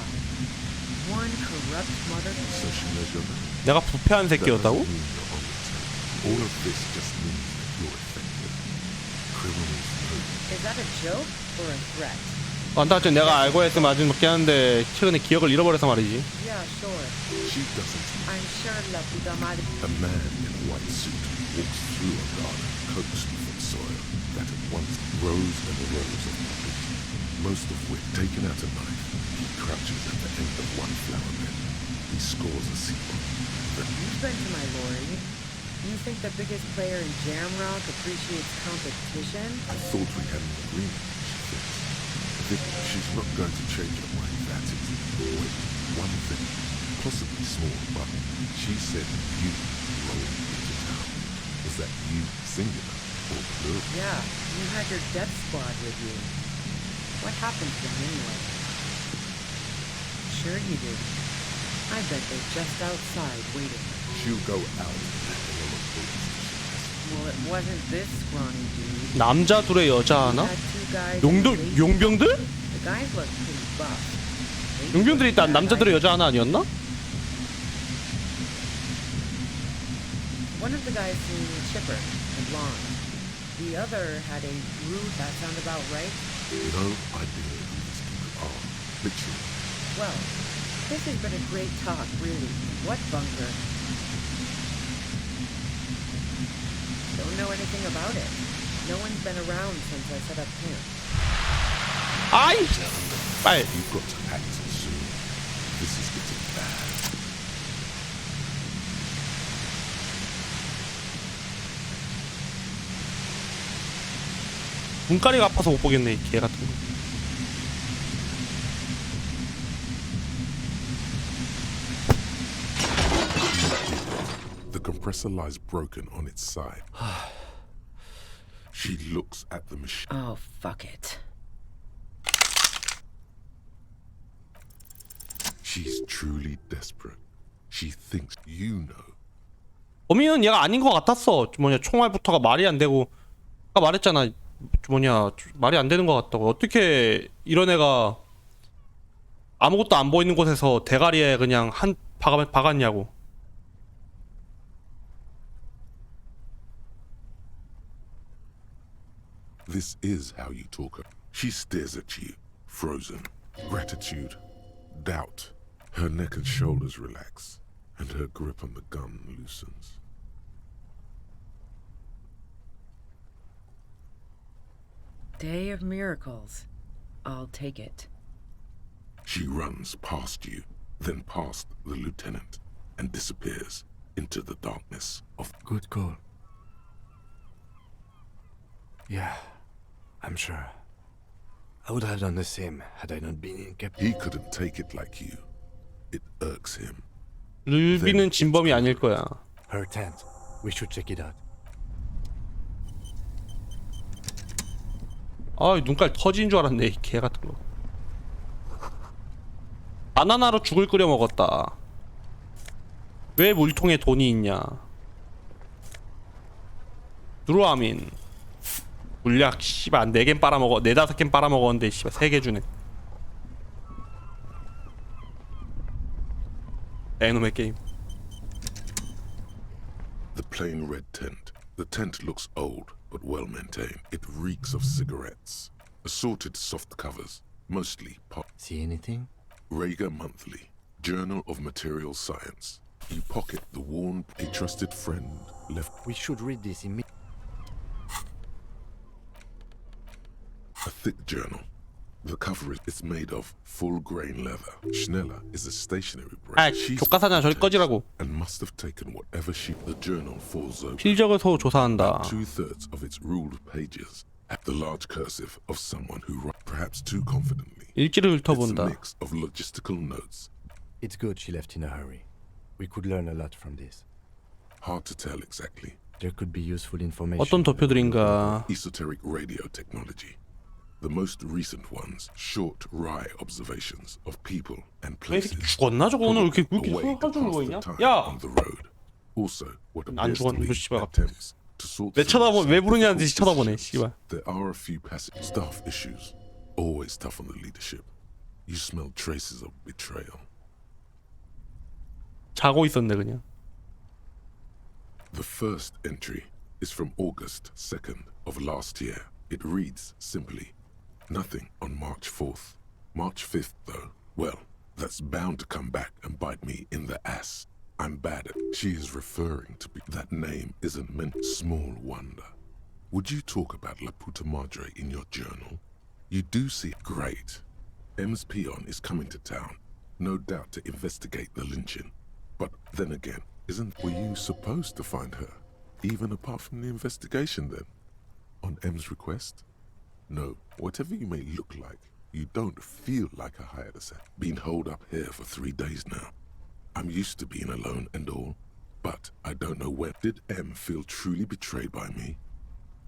One corrupt mother... so she knows your name. 내가 부패한 That 새끼였다고? doesn't mean you're on the take. All of this just means that you're effective. Criminals know. Is that a joke or a threat? 안타깝지 내가 알고 했으면 아주 맞긴 한데 최근에 기억을 잃어버려서 말이지. Yeah, sure. She doesn't. I'm sure La Puta Madre... A man in a white suit walks through a garden coaxed from soil that at once rose and arose of poppies, most of which, taken out a knife, he crouches at the end of one flower bed. He scores a sequel. You've been to my lorry. You think the biggest player in Jamrock appreciates competition? I thought we had an agreement, she thinks. Vic, she's not going to change her mind, that is. Wait, one thing, possibly small, but she said you rolled into town. Was that you singular or plural? Yeah, you had your death squad with you. What happened to them anyway? Sure you did. I bet they're just outside waiting. She'll go out in a hail of bullets. Well, it wasn't this scrawny dude. 남자 둘에 여자 하나? Had two guys in the basement. 용병들? The guys looked pretty buff. Maybe 용병들이 일단 bad 남자들의 idea. 여자 하나 아니었나? One of the guys seemed chipper and blonde. The other had a rude... That sound about right? No idea who these people are. Literally. Well, this has been a great talk, really. What bunker? Don't know anything about it. No one's been around since I set up camp. 아이! 빨. You've got to act soon. This is getting bad. 눈가리가 아파서 못 보겠네 이 개 같은 거. compressor lies broken on its side. She looks at the machine. Oh, fuck it. She's truly desperate. She thinks you know. 범인은 얘가 아닌 것 같았어. 총알부터가 말이 안 되고. 아까 말했잖아. 말이 안 되는 것 같다고. 어떻게 이런 애가 아무것도 안 보이는 곳에서 대가리에 그냥 박았냐고. This is how you talk. She stares at you, frozen. Gratitude, doubt. Her neck and shoulders relax, and her grip on the gun loosens. Day of miracles. I'll take it. She runs past you, then past the lieutenant, and disappears into the darkness of... Good call. Yeah, I'm sure. I would have done the same had I not been in He couldn't take it like you. It irks him. 룰비는 진범이 아닐 거야. Her tent. We should check it out. 아, 눈깔 터진 줄 알았네. 이 개 같은 거. 바나나로 죽을 끓여 먹었다. 왜 물통에 돈이 있냐? 누르아민. 물약 씨발 4개 빨아먹어. 4-5개 빨아먹었는데 씨발 3개 주네. 애놈의 게임. The plain red tent. The tent looks old, but well maintained. It reeks of cigarettes. Assorted soft covers, mostly pop. See anything? Rager Monthly, Journal of Material Science. You pocket the worn, a trusted friend left. We should read this immediately. A thick journal. The cover is made of full-grain leather. Schneller is a stationary brand. 아, 족가사냐 저리 꺼지라고. And must have taken whatever she. The journal falls open. 필적을 소 조사한다. 2/3 of its ruled pages have the large cursive of someone who wrote, perhaps too confidently. 일지를 It's a 훑어본다. mix of logistical notes. It's good she left in a hurry. We could learn a lot from this. Hard to tell exactly. There could be useful information. 어떤 도표들인가? Esoteric radio technology. The most recent ones, short, wry observations of people and 왜 places. 죽었나 저거 오늘 왜 이렇게 A way to 사주는 pass 거 the 있냐? time 야! on the road. Also, what 안 appears to 죽었는데 be 씨발. attempts to sort 내 through 왜 부르냐는 듯이 difficult 쳐다보네 decisions. 씨발. There are a few passive staff issues. Always tough on the leadership. You smell traces of betrayal. 자고 있었네 그냥. The first entry is from August 2nd of last year. It reads simply, nothing on March 4th. March 5th, though, well, that's bound to come back and bite me in the ass. I'm bad at. She is referring to be. That name isn't meant. Small wonder. Would you talk about La Puta Madre in your journal? You do see. Great. M's peon is coming to town. No doubt to investigate the lynching. But then again, were you supposed to find her? Even apart from the investigation then? On M's request? No, whatever you may look like, you don't feel like a hired assassin. Been holed up here for 3 days now. I'm used to being alone and all, but I don't know when. Did M feel truly betrayed by me?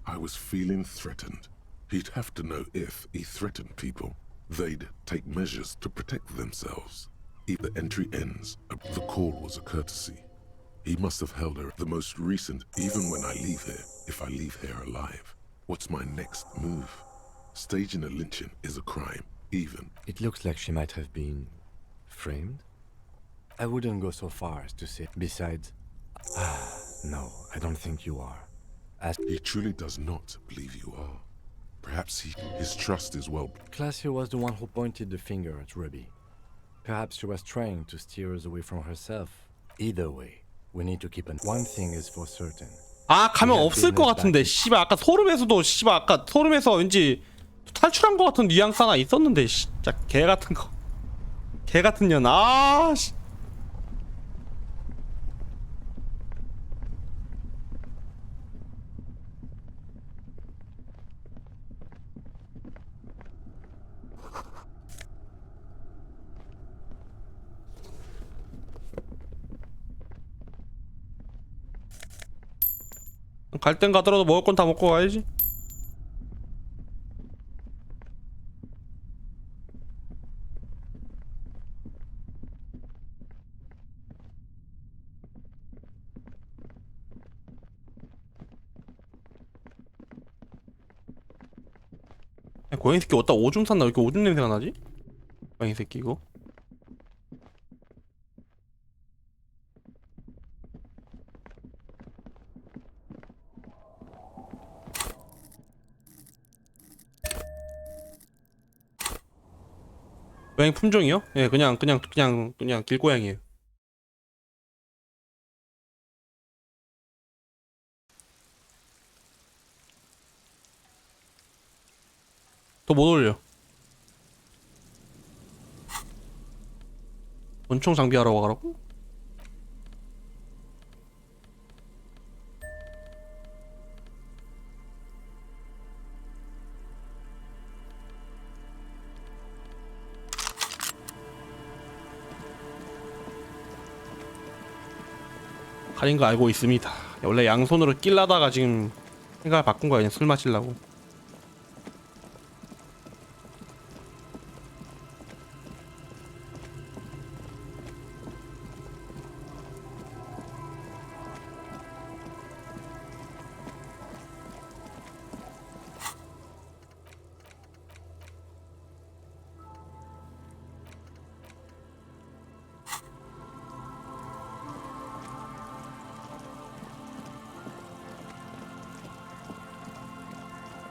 I was feeling threatened. He'd have to know if he threatened people, they'd take measures to protect themselves. If the entry ends, the call was a courtesy. He must have held her. The most recent, even when I leave here, if I leave here alive. What's my next move? Staging a lynching is a crime, even. It looks like she might have been framed. I wouldn't go so far as to say. Besides, no, I don't think you are. He truly does not believe you are. Perhaps his trust is well. Clasia was the one who pointed the finger at Ruby. Perhaps she was trying to steer us away from herself. Either way, we need to keep an. One thing is for certain. 아 가면 없을 것 같은데 씨발 아까 소름에서도 씨발 아까 소름에서 왠지 탈출한 것 같은 뉘앙스 하나 있었는데 진짜 개 같은 거. 개 같은 년. 아 씨. 갈 땐 가더라도 먹을 건 다 먹고 가야지. 야, 고양이 새끼 어디다 오줌 쌌나? 왜 이렇게 오줌 냄새가 나지? 고양이 새끼 이거. 고양이 품종이요? 예, 그냥 길고양이에요. 또 못 올려. 권총 장비하러 가라고? 가린 거 알고 있습니다. 원래 양손으로 낄라다가 지금 생각을 바꾼 거야. 그냥 술 마시려고.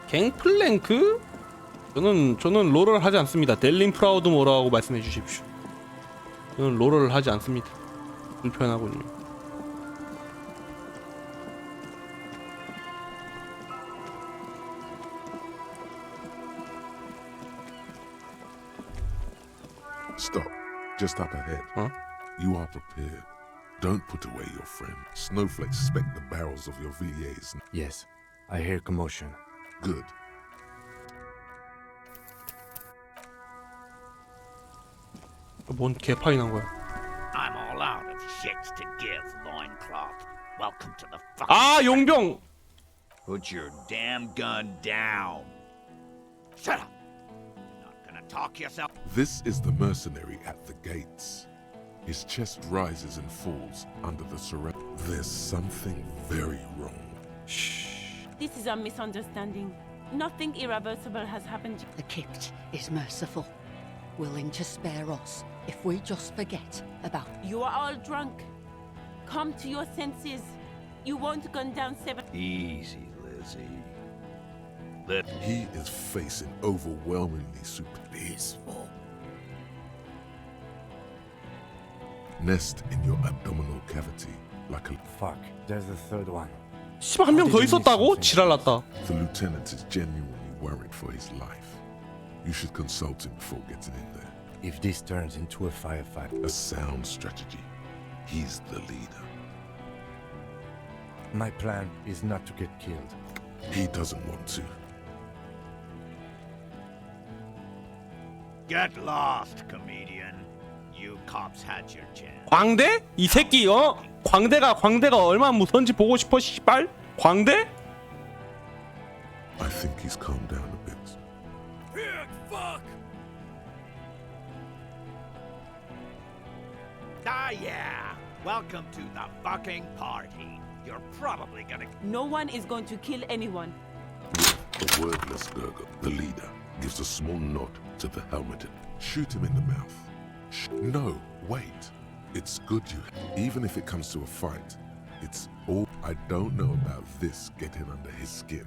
갱플랭크? 저는 롤을 하지 않습니다. 델린 프라우드 뭐라고 말씀해 주십시오. 저는 롤을 하지 않습니다. 불편하군요. Stop. Just up ahead. Huh? You are prepared. Don't put away your friend. Snowflakes suspect the barrels of your VAs. Yes, I hear commotion. Good. 뭔 개파이 난 거야? I'm all out of shits to give, loincloth. Welcome to the fucking... 아, 용병. Put your damn gun down. Shut up. Not gonna talk yourself. This is the mercenary at the gates. His chest rises and falls under the surround. There's something very wrong. This is a misunderstanding. Nothing irreversible has happened. The Kipt is merciful, willing to spare us if we just forget about. You are all drunk. Come to your senses. You won't gun down 7. Easy, Lizzie. He is facing overwhelmingly peaceful. Nest in your abdominal cavity like a... Fuck, there's a third one. 씨발 한 명 더 있었다고? 지랄났다. The lieutenant is genuinely worried for his life. You should consult him before getting in there. If this turns into a firefight, A sound strategy. He's the leader. my plan is not to get killed. He doesn't want to. Get lost, comedian. You cops had your chance. 광대? 이 새끼 광대가 얼마나 무서운지 보고 싶어 씨발? 광대? I think he's calmed down a bit. Pig fuck! Ah, yeah. Welcome to the fucking party. You're probably gonna... No one is going to kill anyone. The wordless Gurgle, the leader, gives a small nod to the helmeted. Shoot him in the mouth. No, wait. It's good you... Even if it comes to a fight, it's all... I don't know about this getting under his skin.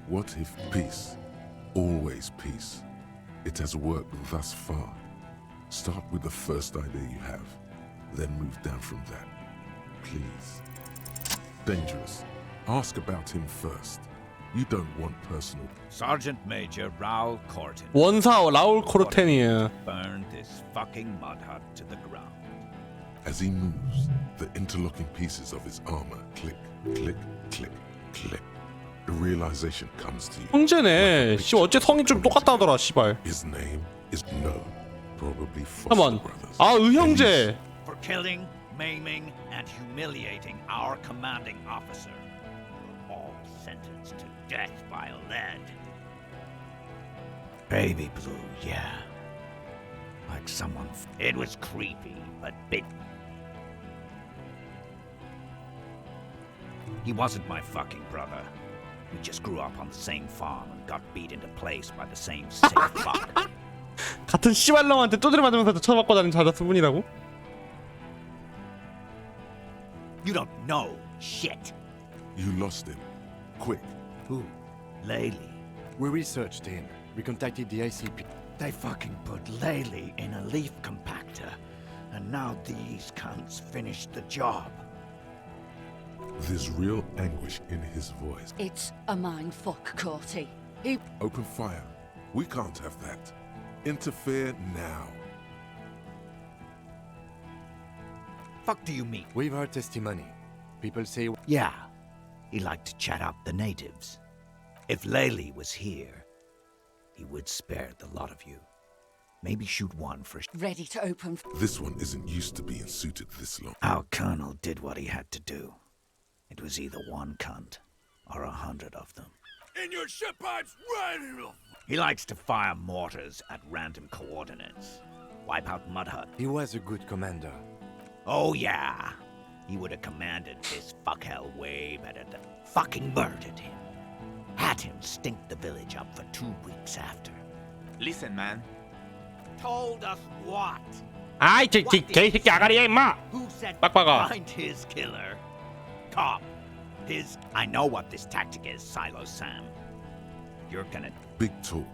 What if peace? Always peace. It has worked thus far. Start with the first idea you have, then move down from that. Please. Dangerous. Ask about him first. You don't want personal... Sergeant Major Raoul Corton. 원사 라울 코르텐이에요. Burned this fucking mud hut to the ground. As he moves, the interlocking pieces of his armor click, click, click, click. The realization comes to you. 형제네. 씨 어째 성이 좀 똑같다더라 씨발. His name is no, probably foster 잠깐만. brothers. 아 의형제. For killing, maiming, and humiliating our commanding officer. You're all sentenced to death by lead. Baby blue, yeah. Like someone. It was creepy, but bit. He wasn't my fucking brother. We just grew up on the same farm and got beat into place by the same sick fuck. 같은 씨발놈한테 두드려 맞으면서 쳐맞고 다니는 자자스분이라고? You don't know shit. You lost him. Quick. Who? Laylee. We researched him. We contacted the ICP. They fucking put Laylee in a leaf compactor, and now these cunts finished the job. There's real anguish in his voice. It's a mind fuck, Corty. Open fire. We can't have that. Interfere now. Fuck do you mean? We've heard testimony. People say Yeah, he liked to chat up the natives. If Laylee was here, he would spare the lot of you. Maybe shoot one for. Ready to open. This one isn't used to being suited this long. Our colonel did what he had to do. It was either one cunt or 100 of them. In your ship pipes, right in the... He likes to fire mortars at random coordinates. Wipe out mud hut. he was a good commander. Oh yeah, he would have commanded this fuckhell way better than fucking murdered him. Had him stink the village up for 2 weeks after. Listen, man. Told us what? 아이 개새끼 아가리야 임마. Who said 빡빡아. find his killer? Cop. His. I know what this tactic is, Silo Sam. You're gonna. Big talk,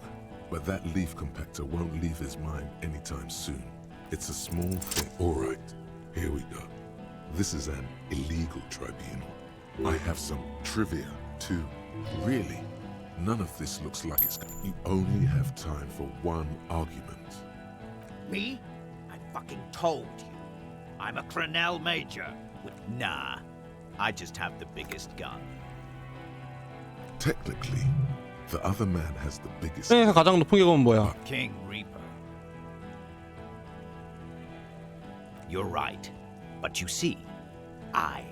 but that leaf compactor won't leave his mind anytime soon. It's a small thing. All right, here we go. This is an illegal tribunal. I have some trivia, too. Really, none of this looks like it's... You only have time for one argument. Me? I fucking told you. I'm a Crenell Major. Nah. I just have the biggest gun. Technically, the other man has the biggest... 세상에서 가장 높은 계급은 뭐야? King Reaper. You're right. But you see, I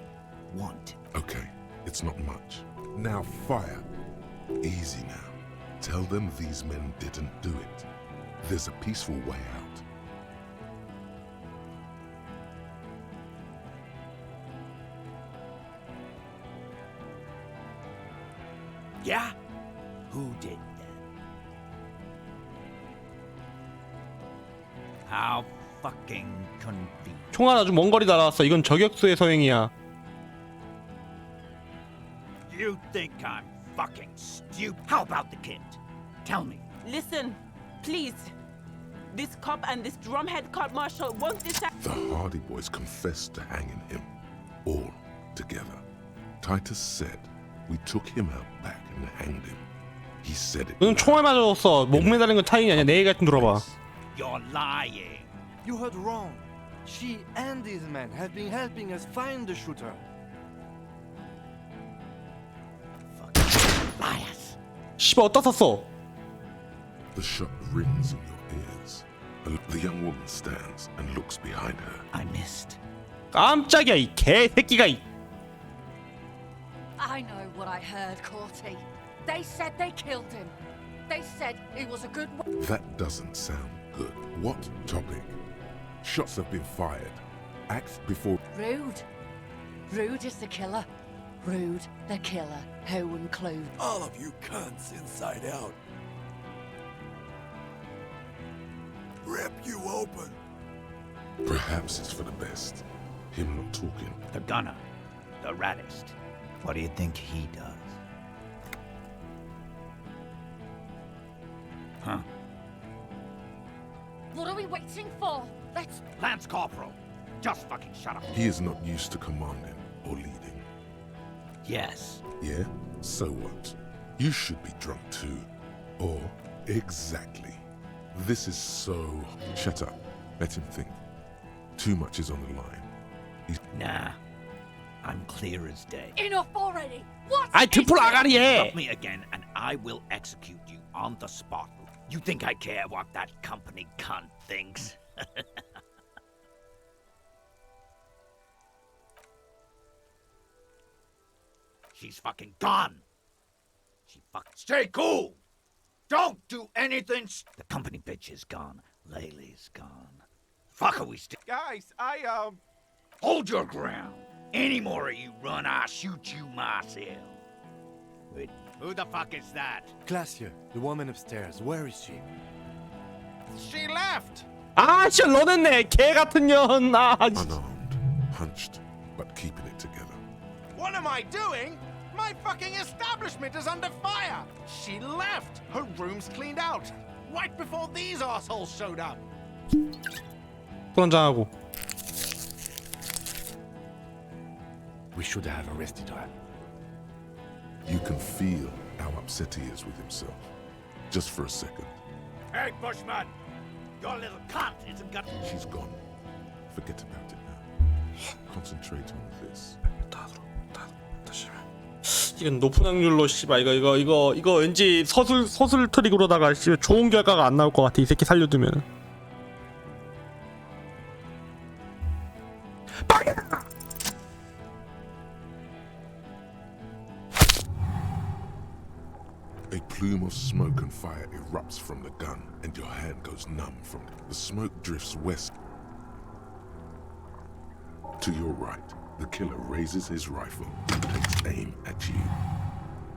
want it. Okay, it's not much. Now fire. Easy now. Tell them these men didn't do it. There's a peaceful way out. Yeah? Who did then? How fucking convenient. 총알 아주 먼 거리 날아왔어. 이건 저격수의 서행이야. You think I'm fucking stupid? How about the kid? Tell me. Listen, please. This cop and this drumhead cop marshal won't decide. The Hardy Boys confessed to hanging him. All together. Titus said we took him out back and hanged him. He said it. 너는 총알 맞았어. 목 매달린 건 타인이 아니야. 내 얘기 좀 들어봐. You're lying. You heard wrong. She and these men have been helping us find the shooter. Fucking liars. 씨발 어디다 샀어? The shot rings in your ears. The young woman stands and looks behind her. I missed. 깜짝이야 이 개새끼가 이. I know what I heard, Corty. They said they killed him. They said he was a good one. That doesn't sound good. What topic? Shots have been fired. Act before... Rude. Rude is the killer. Rude, the killer. Who include? All of you cunts inside out. Rip you open. Perhaps it's for the best. Him not talking. The gunner. The raddest. What do you think he does? Huh? What are we waiting for? Let's... Lance Corporal. Just fucking shut up. He is not used to commanding or leading. Yes. Yeah? So what? You should be drunk too. Or... Exactly. This is so... Shut up. Let him think. Too much is on the line. He's... Nah. I'm clear as day. Enough already! What? 아이 등풀 아가리에. Stop me again and I will execute you on the spot. You think I care what that company cunt thinks? She's fucking gone. she fuck. Stay cool. Don't do anything. The company bitch is gone. Laylee's gone. Fuck, are we still? Guys, Hold your ground. Any more of you run, I'll shoot you myself. Wait, who the fuck is that? Glacier, the woman upstairs, where is she? she left. 아 진짜 런했네 개 같은 년. 아 Unarmed, hunched, but keeping it together. What am I doing? My fucking establishment is under fire. She left. Her room's cleaned out. Right before these assholes showed up. 술 한잔하고. We should have arrested her. You can feel how upset he is with himself. Just for a second. Hey, Bushman! Your little cunt isn't got. She's gone. Forget about it now. Concentrate on this. 이건 높은 확률로 씨발 이거 왠지 서술 트릭으로다가 씨발 좋은 결과가 안 나올 것 같아 이 새끼 살려두면. A plume of smoke and fire erupts from the gun, and your hand goes numb from it. The smoke drifts west. To your right, the killer raises his rifle and takes aim at you.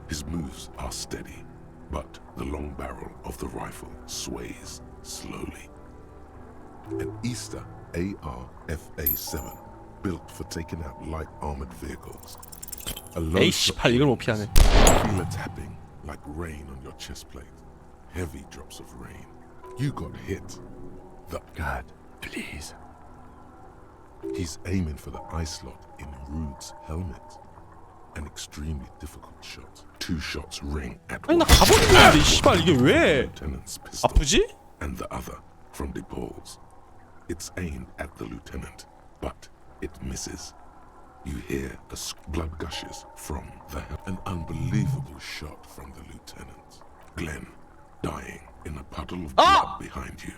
His moves are steady, but the long barrel of the rifle sways slowly. An Easter AR-FA7, built for taking out light armored vehicles. A low 에이 씨발 이걸 못 피하네. feel a tapping like rain on your chest plate. Heavy drops of rain. You got hit. God, please. He's aiming for the eye slot in Rude's helmet. An extremely difficult shot. Two shots ring at 아니 나 once. 가버리는데 씨발 이게 왜 Lieutenant's pistol 아프지? and the other from DePaul's. It's aimed at the lieutenant, but it misses. You hear blood gushes from the An unbelievable shot from the lieutenant. Glenn, dying in a puddle of blood behind you.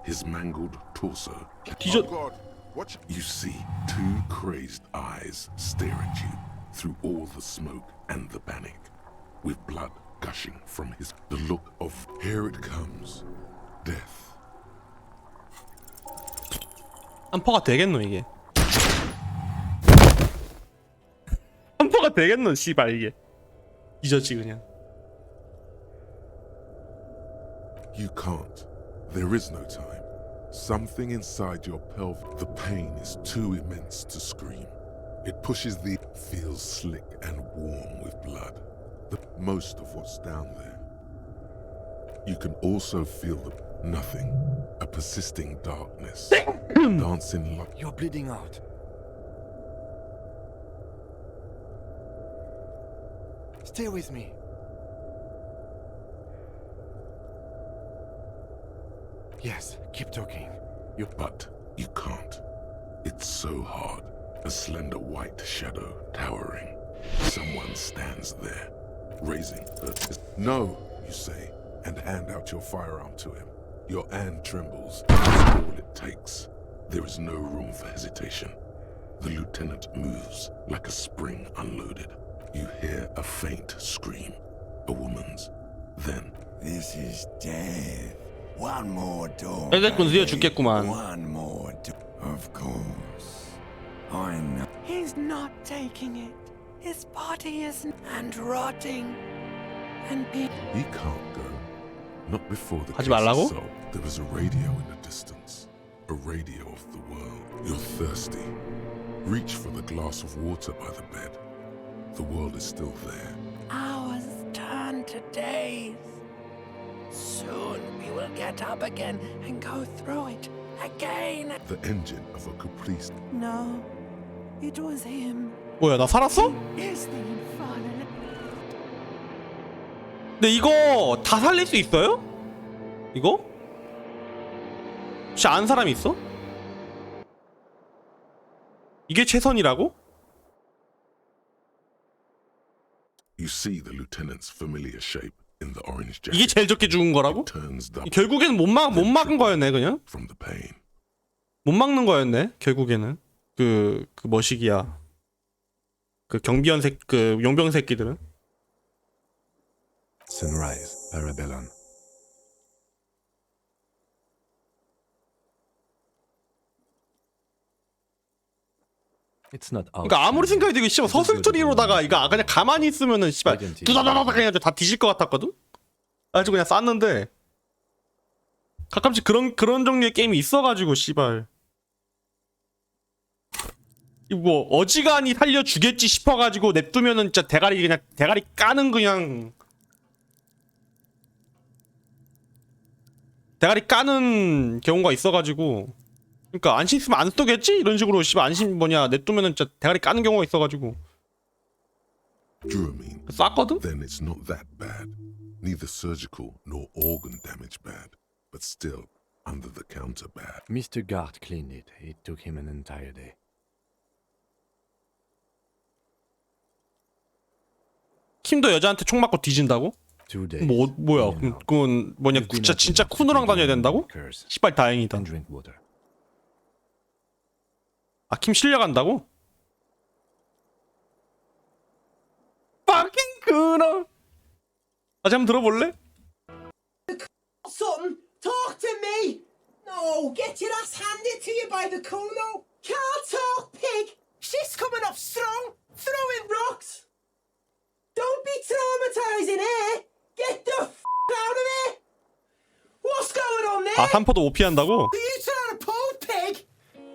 His mangled torso. 뒤져. God, what? You see two crazed eyes stare at you through all the smoke and the panic, with blood gushing from his. The look of here it comes, death. 한퍼가 되겠노 이게. 한퍼가 되겠노 씨발 이게. 잊었지 그냥. You can't. There is no time. Something inside your pelvis. The pain is too immense to scream. It pushes the feels slick and warm with blood. Most of what's down there. You can also feel nothing. A persisting darkness. Dancing like You're bleeding out. Stay with me. Yes, keep talking. But you can't. It's so hard. A slender white shadow towering. Someone stands there, raising her. No, you say, and hand out your firearm to him. Your hand trembles. That's all it takes. There is no room for hesitation. The lieutenant moves like a spring unloaded. You hear a faint scream, a woman's. Then, This is death. One more door. 빨대꾼 드디어 죽겠구만. One more door. Of course. I know. He's not taking it. His body is and rotting. And he can't go. Not before the 하지 case 말라고? is solved. There is a radio in the distance. A radio of the world. You're thirsty. Reach for the glass of water by the bed. The world is still there. hours turn to days. Soon we will get up again and go through it again. The engine of a caprice. No, it was him. 뭐야 나 살았어? Is the infernal. 근데 이거 다 살릴 수 있어요? 이거? 혹시 아는 사람이 있어? 이게 최선이라고? You see the lieutenant's familiar shape in the orange jacket. 이게 제일 적게 죽은 거라고? Turns double 결국에는 못 막은 거였네 그냥? from the pain. 못 막는 거였네 결국에는. 그 뭐시기야 그 경비원 그 용병 새끼들은 Sunrise, Parabellum. It's not out. 그러니까 아무리 생각해도 이거 씨발 서술트리로다가 이거 그냥 가만히 있으면은 씨발 두다다다닥 해가지고 다 뒤질 것 같았거든. 아주 그냥 쌌는데 가끔씩 그런 종류의 게임이 있어가지고 씨발 이거 뭐 어지간히 살려주겠지 싶어가지고 냅두면은 진짜 대가리 까는 그냥 대가리 까는 경우가 있어가지고. 그러니까 안심 있으면 안 쏘겠지? 이런 식으로 씨발 안심 냅두면은 진짜 대가리 까는 경우가 있어가지고 Dramine. 쌌거든? Then it's not that bad. Neither surgical nor organ damage bad, but still under the counter bad. Mr. Gart cleaned it. It took him an entire day. 킴도 여자한테 총 맞고 뒤진다고? 2 days. 뭐야? 그건 진짜 쿠누랑 다녀야 된다고? 씨발 다행이다. And drink water. 아, 킴 실려간다고? fucking 쿠누. 다시 한번 들어볼래? Son, talk to me! No, get your ass handed to you by the Kuno! Can't talk, pig! She's coming up strong, throwing rocks! Don't be traumatizing her! Get the f*** out of here! What's going on there? 아, 3포도 못 피한다고? Are you trying to pull, pig?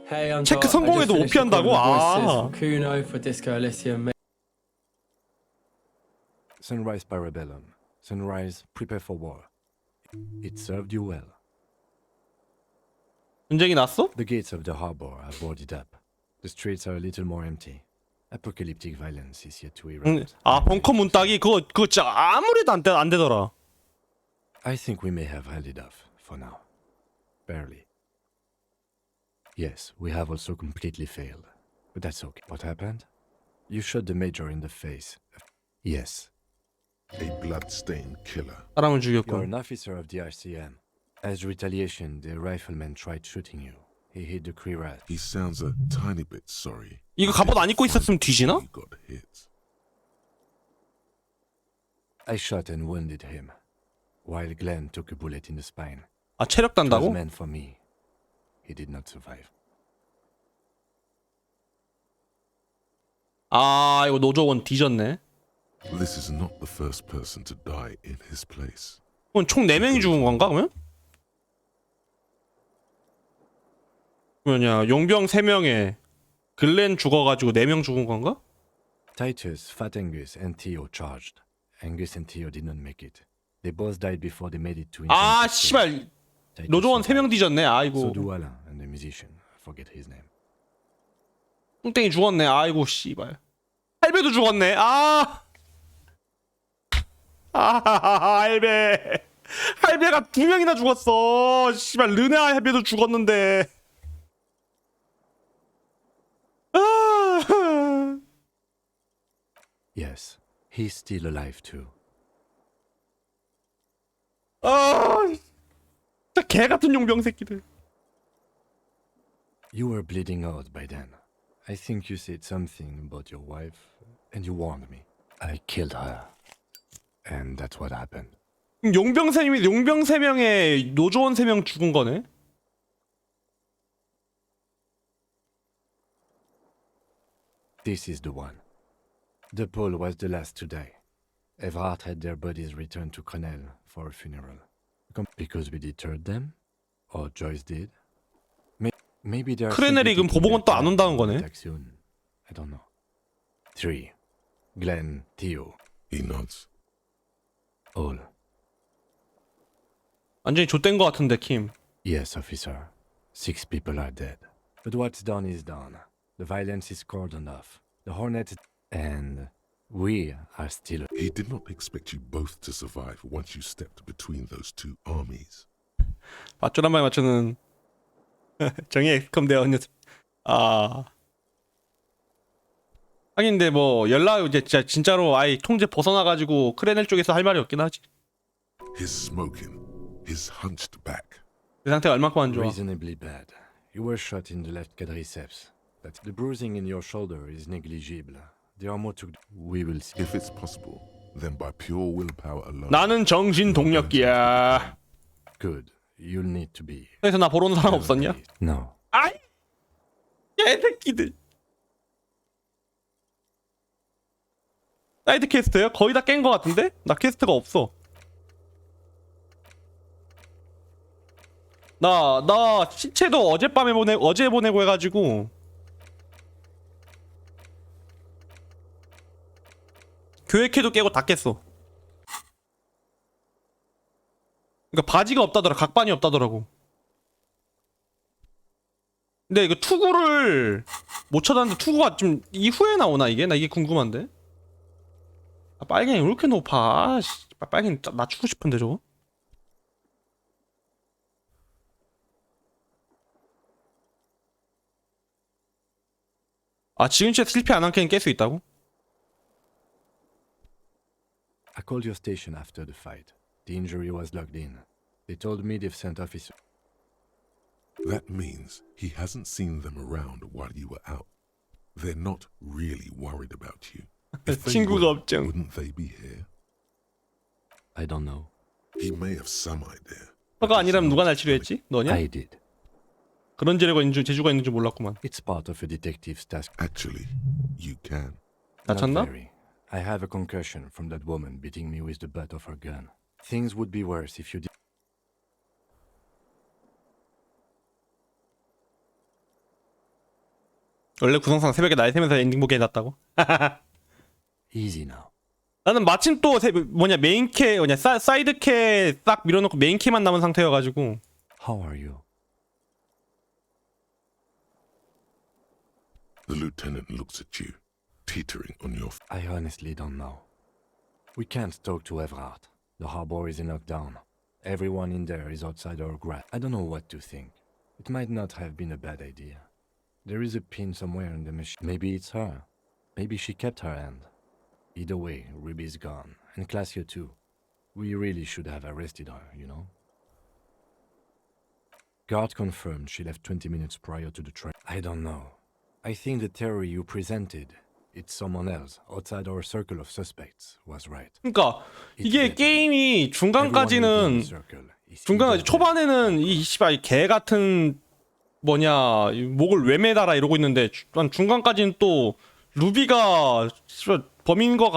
Hey, I'm 체크 성공해도 못 피한다고? 아. Kuno for Disco Elysium. Sunrise, Parabellum. Sunrise, prepare for war. It served you well. 전쟁이 났어? The gates of the harbor are boarded up. The streets are a little more empty. Apocalyptic violence is yet to erupt. 아, 벙커 문 따기 그거 진짜 아무래도 안 되더라. I think we may have held it off for now. Barely. Yes, we have also completely failed. But that's okay. What happened? You shot the major in the face. Yes. A blood-stained killer. 사람을 You're 죽였고. an officer of the RCM. As retaliation, the rifleman tried shooting you. He hit the Krirat. He sounds a tiny bit sorry. 이거 갑옷 안 입고 있었으면 뒤지나? He got hit. I shot and wounded him, while Glenn took a bullet in the spine. 아, 체력 It was 단다고? meant for me. He did not survive. 아, 이거 노조원 뒤졌네. This is not the first person to die in his place. 그럼 총 4명이 죽은 건가 그러면? 용병 3명에 글렌 죽어가지고 4명 죽은 건가? Titus, Fat Angus, and Theo charged. Angus and Theo did not make it. They both died before they made it to 아, intensive 씨발. care. Titus 노조원 survived. 3명 뒤졌네. So 아이고. do Alain and the musician. I forget his name. 뚱땡이 죽었네. 아이고 씨발. 할배도 죽었네. 할배가 2명이나 죽었어. 씨발 르네 할배도 죽었는데. Yes, he's still alive too. 진짜 개 같은 용병 새끼들. You were bleeding out by then. I think you said something about your wife, and you warned me. I killed her. And that's what happened. 용병 3명에 노조원 3명 죽은 거네. This is the one. The Pole was the last to die. Evrard had their bodies returned to Crenel for a funeral. Because we deterred them? Or Joyce did? Maybe they are 크레넬이 그럼 보복은 또 안 온다는 거네. attack soon. I don't know. 3. Glenn, Theo. He nods. All. 완전히 좆된 거 같은데 킴. Yes, officer. 6 people are dead. But what's done is done. The violence is cordoned off. The Hornet and we are still. He did not expect you both to survive once you stepped between those two armies. 맞죠란 말 맞추는 정의 그럼 내가 언제 하긴 근데 뭐 연락 이제 진짜로 아예 통제 벗어나가지고 크레넬 쪽에서 할 말이 없긴 하지. His smoking, his hunched back. 내 상태가 얼마큼 안 좋아. Reasonably bad. You were shot in the left quadriceps. But the bruising in your shoulder is negligible. There are more to. We will see. If it's possible, then by pure willpower alone. 나는 정신 동력기야. Good. You'll need to be. 그래서 나 보러 온 사람 없었냐? No. 아이, 개새끼들. 사이드 퀘스트요? 거의 다 깬 거 같은데? 나 퀘스트가 없어. 나 시체도 어젯밤에 어제 보내고 해가지고 교획해도 깨고 다 깼어. 그러니까 바지가 없다더라. 각반이 없다더라고. 근데 이거 투구를 못 찾았는데 투구가 좀 이후에 나오나 이게? 나 이게 궁금한데. 아, 빨갱이 왜 이렇게 높아? 씨, 빨갱이 낮추고 싶은데 저거. 아, 지금 진짜 실패 안 한 캔 깰 수 있다고? I called your station after the fight. The injury was logged in. They told me they've sent officer. That means he hasn't seen them around while you were out. They're not really worried about you. If they 친구가 were, 없죠. wouldn't they be here? I don't know. He may have some idea. 너가 아니라면 누가 날 치료했지? 너냐? I did. 그런 재주가 있는 줄 몰랐구만. It's part of a detective's task. Actually, you can. Not 다쳤나? very. I have a concussion from that woman beating me with the butt of her gun. Things would be worse if you did. 원래 구성상 새벽에 날 새면서 엔딩 보게 해놨다고? Easy now. 나는 마침 또 메인캐 사이드캐 싹 밀어놓고 메인캐만 남은 상태여가지고. How are you? The lieutenant looks at you, teetering on your. I honestly don't know. We can't talk to Everard. The harbor is in lockdown. Everyone in there is outside our grasp. I don't know what to think. It might not have been a bad idea. There is a pin somewhere in the machine. Maybe it's her. Maybe she kept her hand. Either way, Ruby's gone. And Classio too. We really should have arrested her, you know? Guard confirmed she left 20 minutes prior to the train. I don't know. I think the theory you presented, it's someone else outside our circle of suspects, was right. 그러니까 이게 게임이 중간까지는 초반에는 이 씨발 개 같은 목을 왜 매달아 이러고 있는데 중간까지는 또 루비가 범인인 것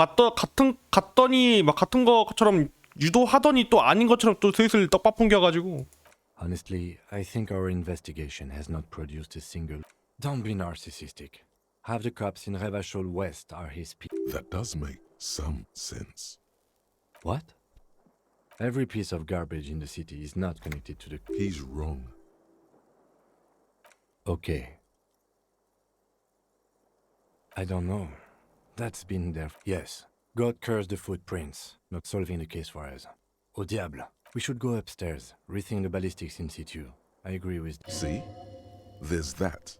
같더니 막 같은 것처럼 유도하더니 또 아닌 것처럼 또 슬슬 떡밥 풍겨가지고. Honestly, I think our investigation has not produced a single. Don't be narcissistic. Half the cops in Revachol West are his people. That does make some sense. What? Every piece of garbage in the city is not connected to the. He's wrong. Okay. I don't know. That's been there. Yes. God curse the footprints. Not solving the case for us. Au diable. We should go upstairs, rethink the ballistics in situ. I agree with. See? There's that.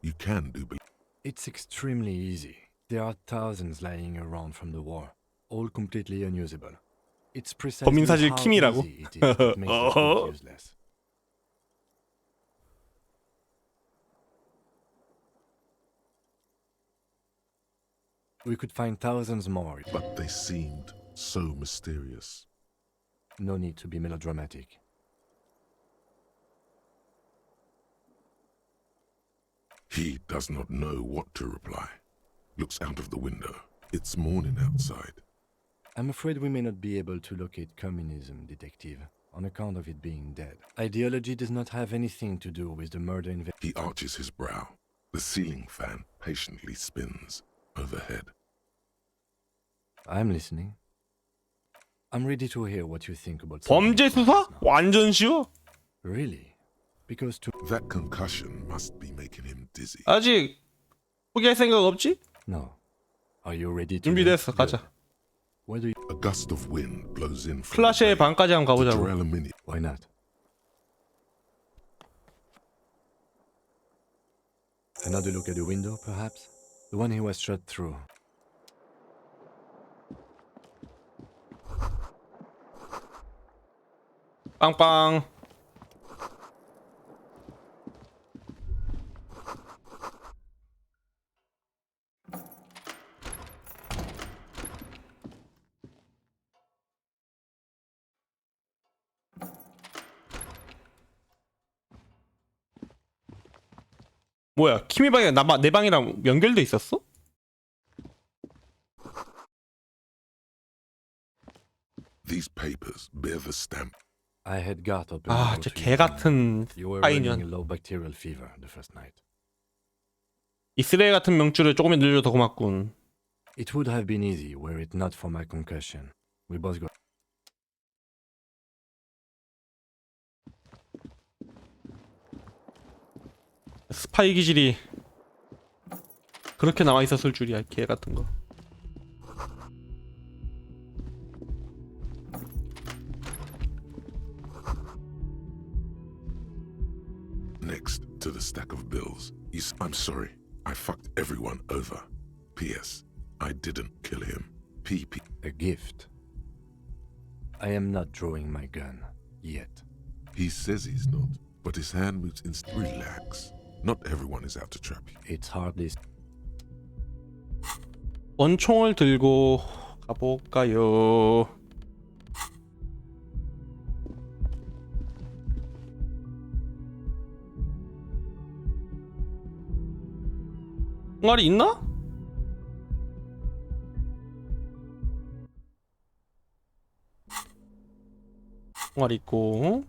You can do. It's extremely easy. There are thousands lying around from the war, all completely unusable. It's precisely 범인 사실 how 킴이라고? easy it is that makes it look useless. We could find thousands more. But they seemed so mysterious. No need to be melodramatic. He does not know what to reply. Looks out of the window. It's morning outside. I'm afraid we may not be able to locate communism, detective, on account of it being dead. Ideology does not have anything to do with the murder He arches his brow. The ceiling fan patiently spins overhead. I'm listening. I'm ready to hear what you think about 범죄 수사? 완전 쉬워. Really? Because to That concussion must be making him dizzy. 아직 포기할 생각 없지? No. Are you ready to 준비됐어. 가자. Whether A gust of wind blows in from 플라시의 방까지 한번 the 가보자고. aluminium. Why not? Another look at the window, perhaps? The one he was shot through. 빵빵. 뭐야 키미 방이 내 방이랑 연결돼 있었어? These papers bear the stamp. I had got up. 아, 진짜 개 같은 You were running 파이년. low bacterial fever the first night. 이스라엘 같은 명줄을 조금만 늘려 더 고맙군. It would have been easy were it not for my concussion. We both got. 스파이 기질이 그렇게 나와 있었을 줄이야 개 같은 거. Next to the stack of bills. I'm sorry. I fucked everyone over. P.S. I didn't kill him. P.P. A gift. I am not drawing my gun yet. He says he's not, but his hand moves Relax. Not everyone is out to trap you. It's hardly. 원총을 들고 가볼까요? 총알이 있나? 총알이 있고.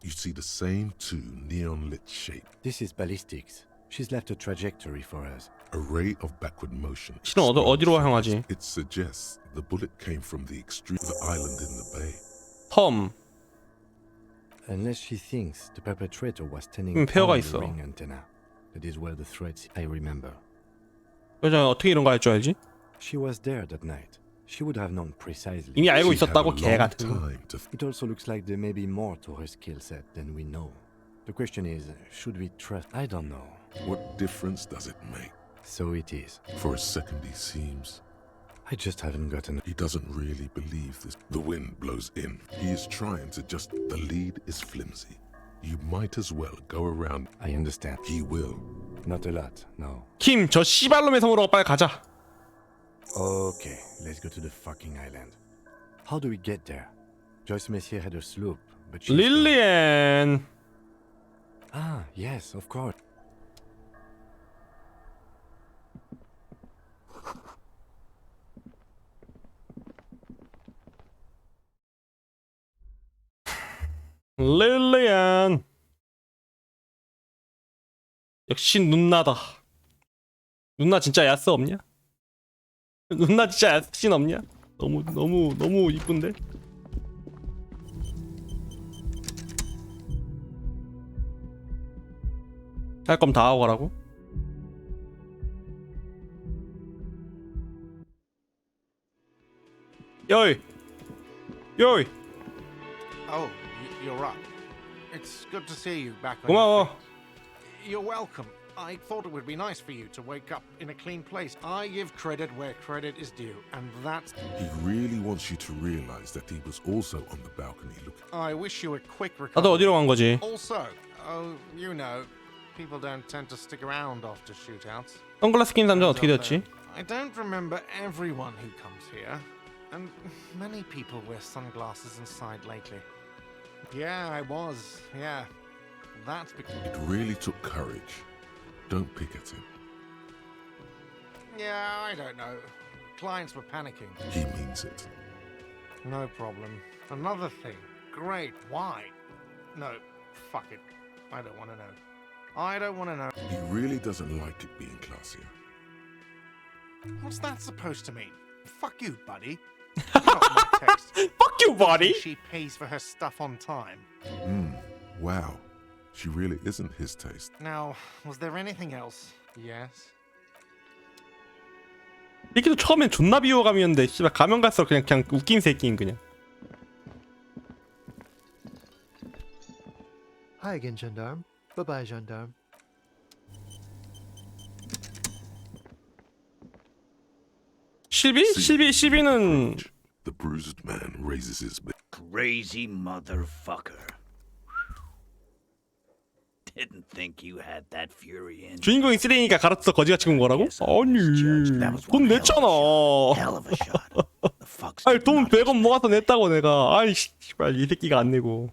You see the same two neon-lit shapes. This is ballistics. She's left a trajectory for us. A ray of backward motion. 실은 어디로 향하지? It suggests the bullet came from the extreme of the island in the bay. 텀. Unless she thinks the perpetrator was standing 폐허가 on 있어. the ring antenna. That is where the threats I remember. 여자 어떻게 이런 거 할 줄 알지? She was there that night. She would have known precisely. 이미 알고 She'd 있었다고 have a 개 long 같은. time to It also looks like there may be more to her skill set than we know. The question is, should we trust? I don't know. What difference does it make? So it is. For a second he seems... I just haven't gotten. He doesn't really believe this. The wind blows in. He is trying to just... The lead is flimsy. You might as well go around. I understand. He will. Not a lot, no. 킴, 저 씨발놈의 섬으로 빨리 가자. Okay, let's go to the fucking island. How do we get there? Joyce Messier had a sloop, but she's 릴리엔. Ah, yes, of course. 릴리엔. 역시 눈나다. 눈나 진짜 야스 없냐? 눈나 진짜 야스씬 없냐? 너무 이쁜데? 할 거면 다 하고 가라고? 요이! 요이! Oh, you're up. It's good to see you back on 고마워. your feet. You're welcome. I thought it would be nice for you to wake up in a clean place. I give credit where credit is due, and that's... He really wants you to realize that he was also on the balcony looking. I wish you a quick recovery. 나도 어디로 간 거지? Also, oh, you know, people don't tend to stick around after shootouts. 선글라스 낀 남자 어떻게 됐지? I don't remember everyone who comes here, and many people wear sunglasses inside lately. Yeah, I was. Yeah, that's because... It really took courage. Don't pick at him. Yeah, I don't know. Clients were panicking. He means it. No problem. Another thing. Great. Why? No, fuck it. I don't want to know. I don't want to know. He really doesn't like it being classier. What's that supposed to mean? Fuck you, buddy. You got my text. Fuck you, buddy! She pays for her stuff on time. Wow. She really isn't his taste. Now, was there anything else? Yes? 이렇게도 처음엔 존나 비호감이었는데 씨발 가면 갈수록 그냥 웃긴 새끼인 그냥. Hi again, gendarme. Bye-bye, gendarme. 실비는 The bruised man raises his Crazy motherfucker. Didn't think you had that fury in. 주인공이 쓰레기니까 가르쳐 거지같이 군 거라고? 아니 돈 냈잖아. 아니 돈 100원 모아서 냈다고 내가. 아이 씨발 이 새끼가 안 내고.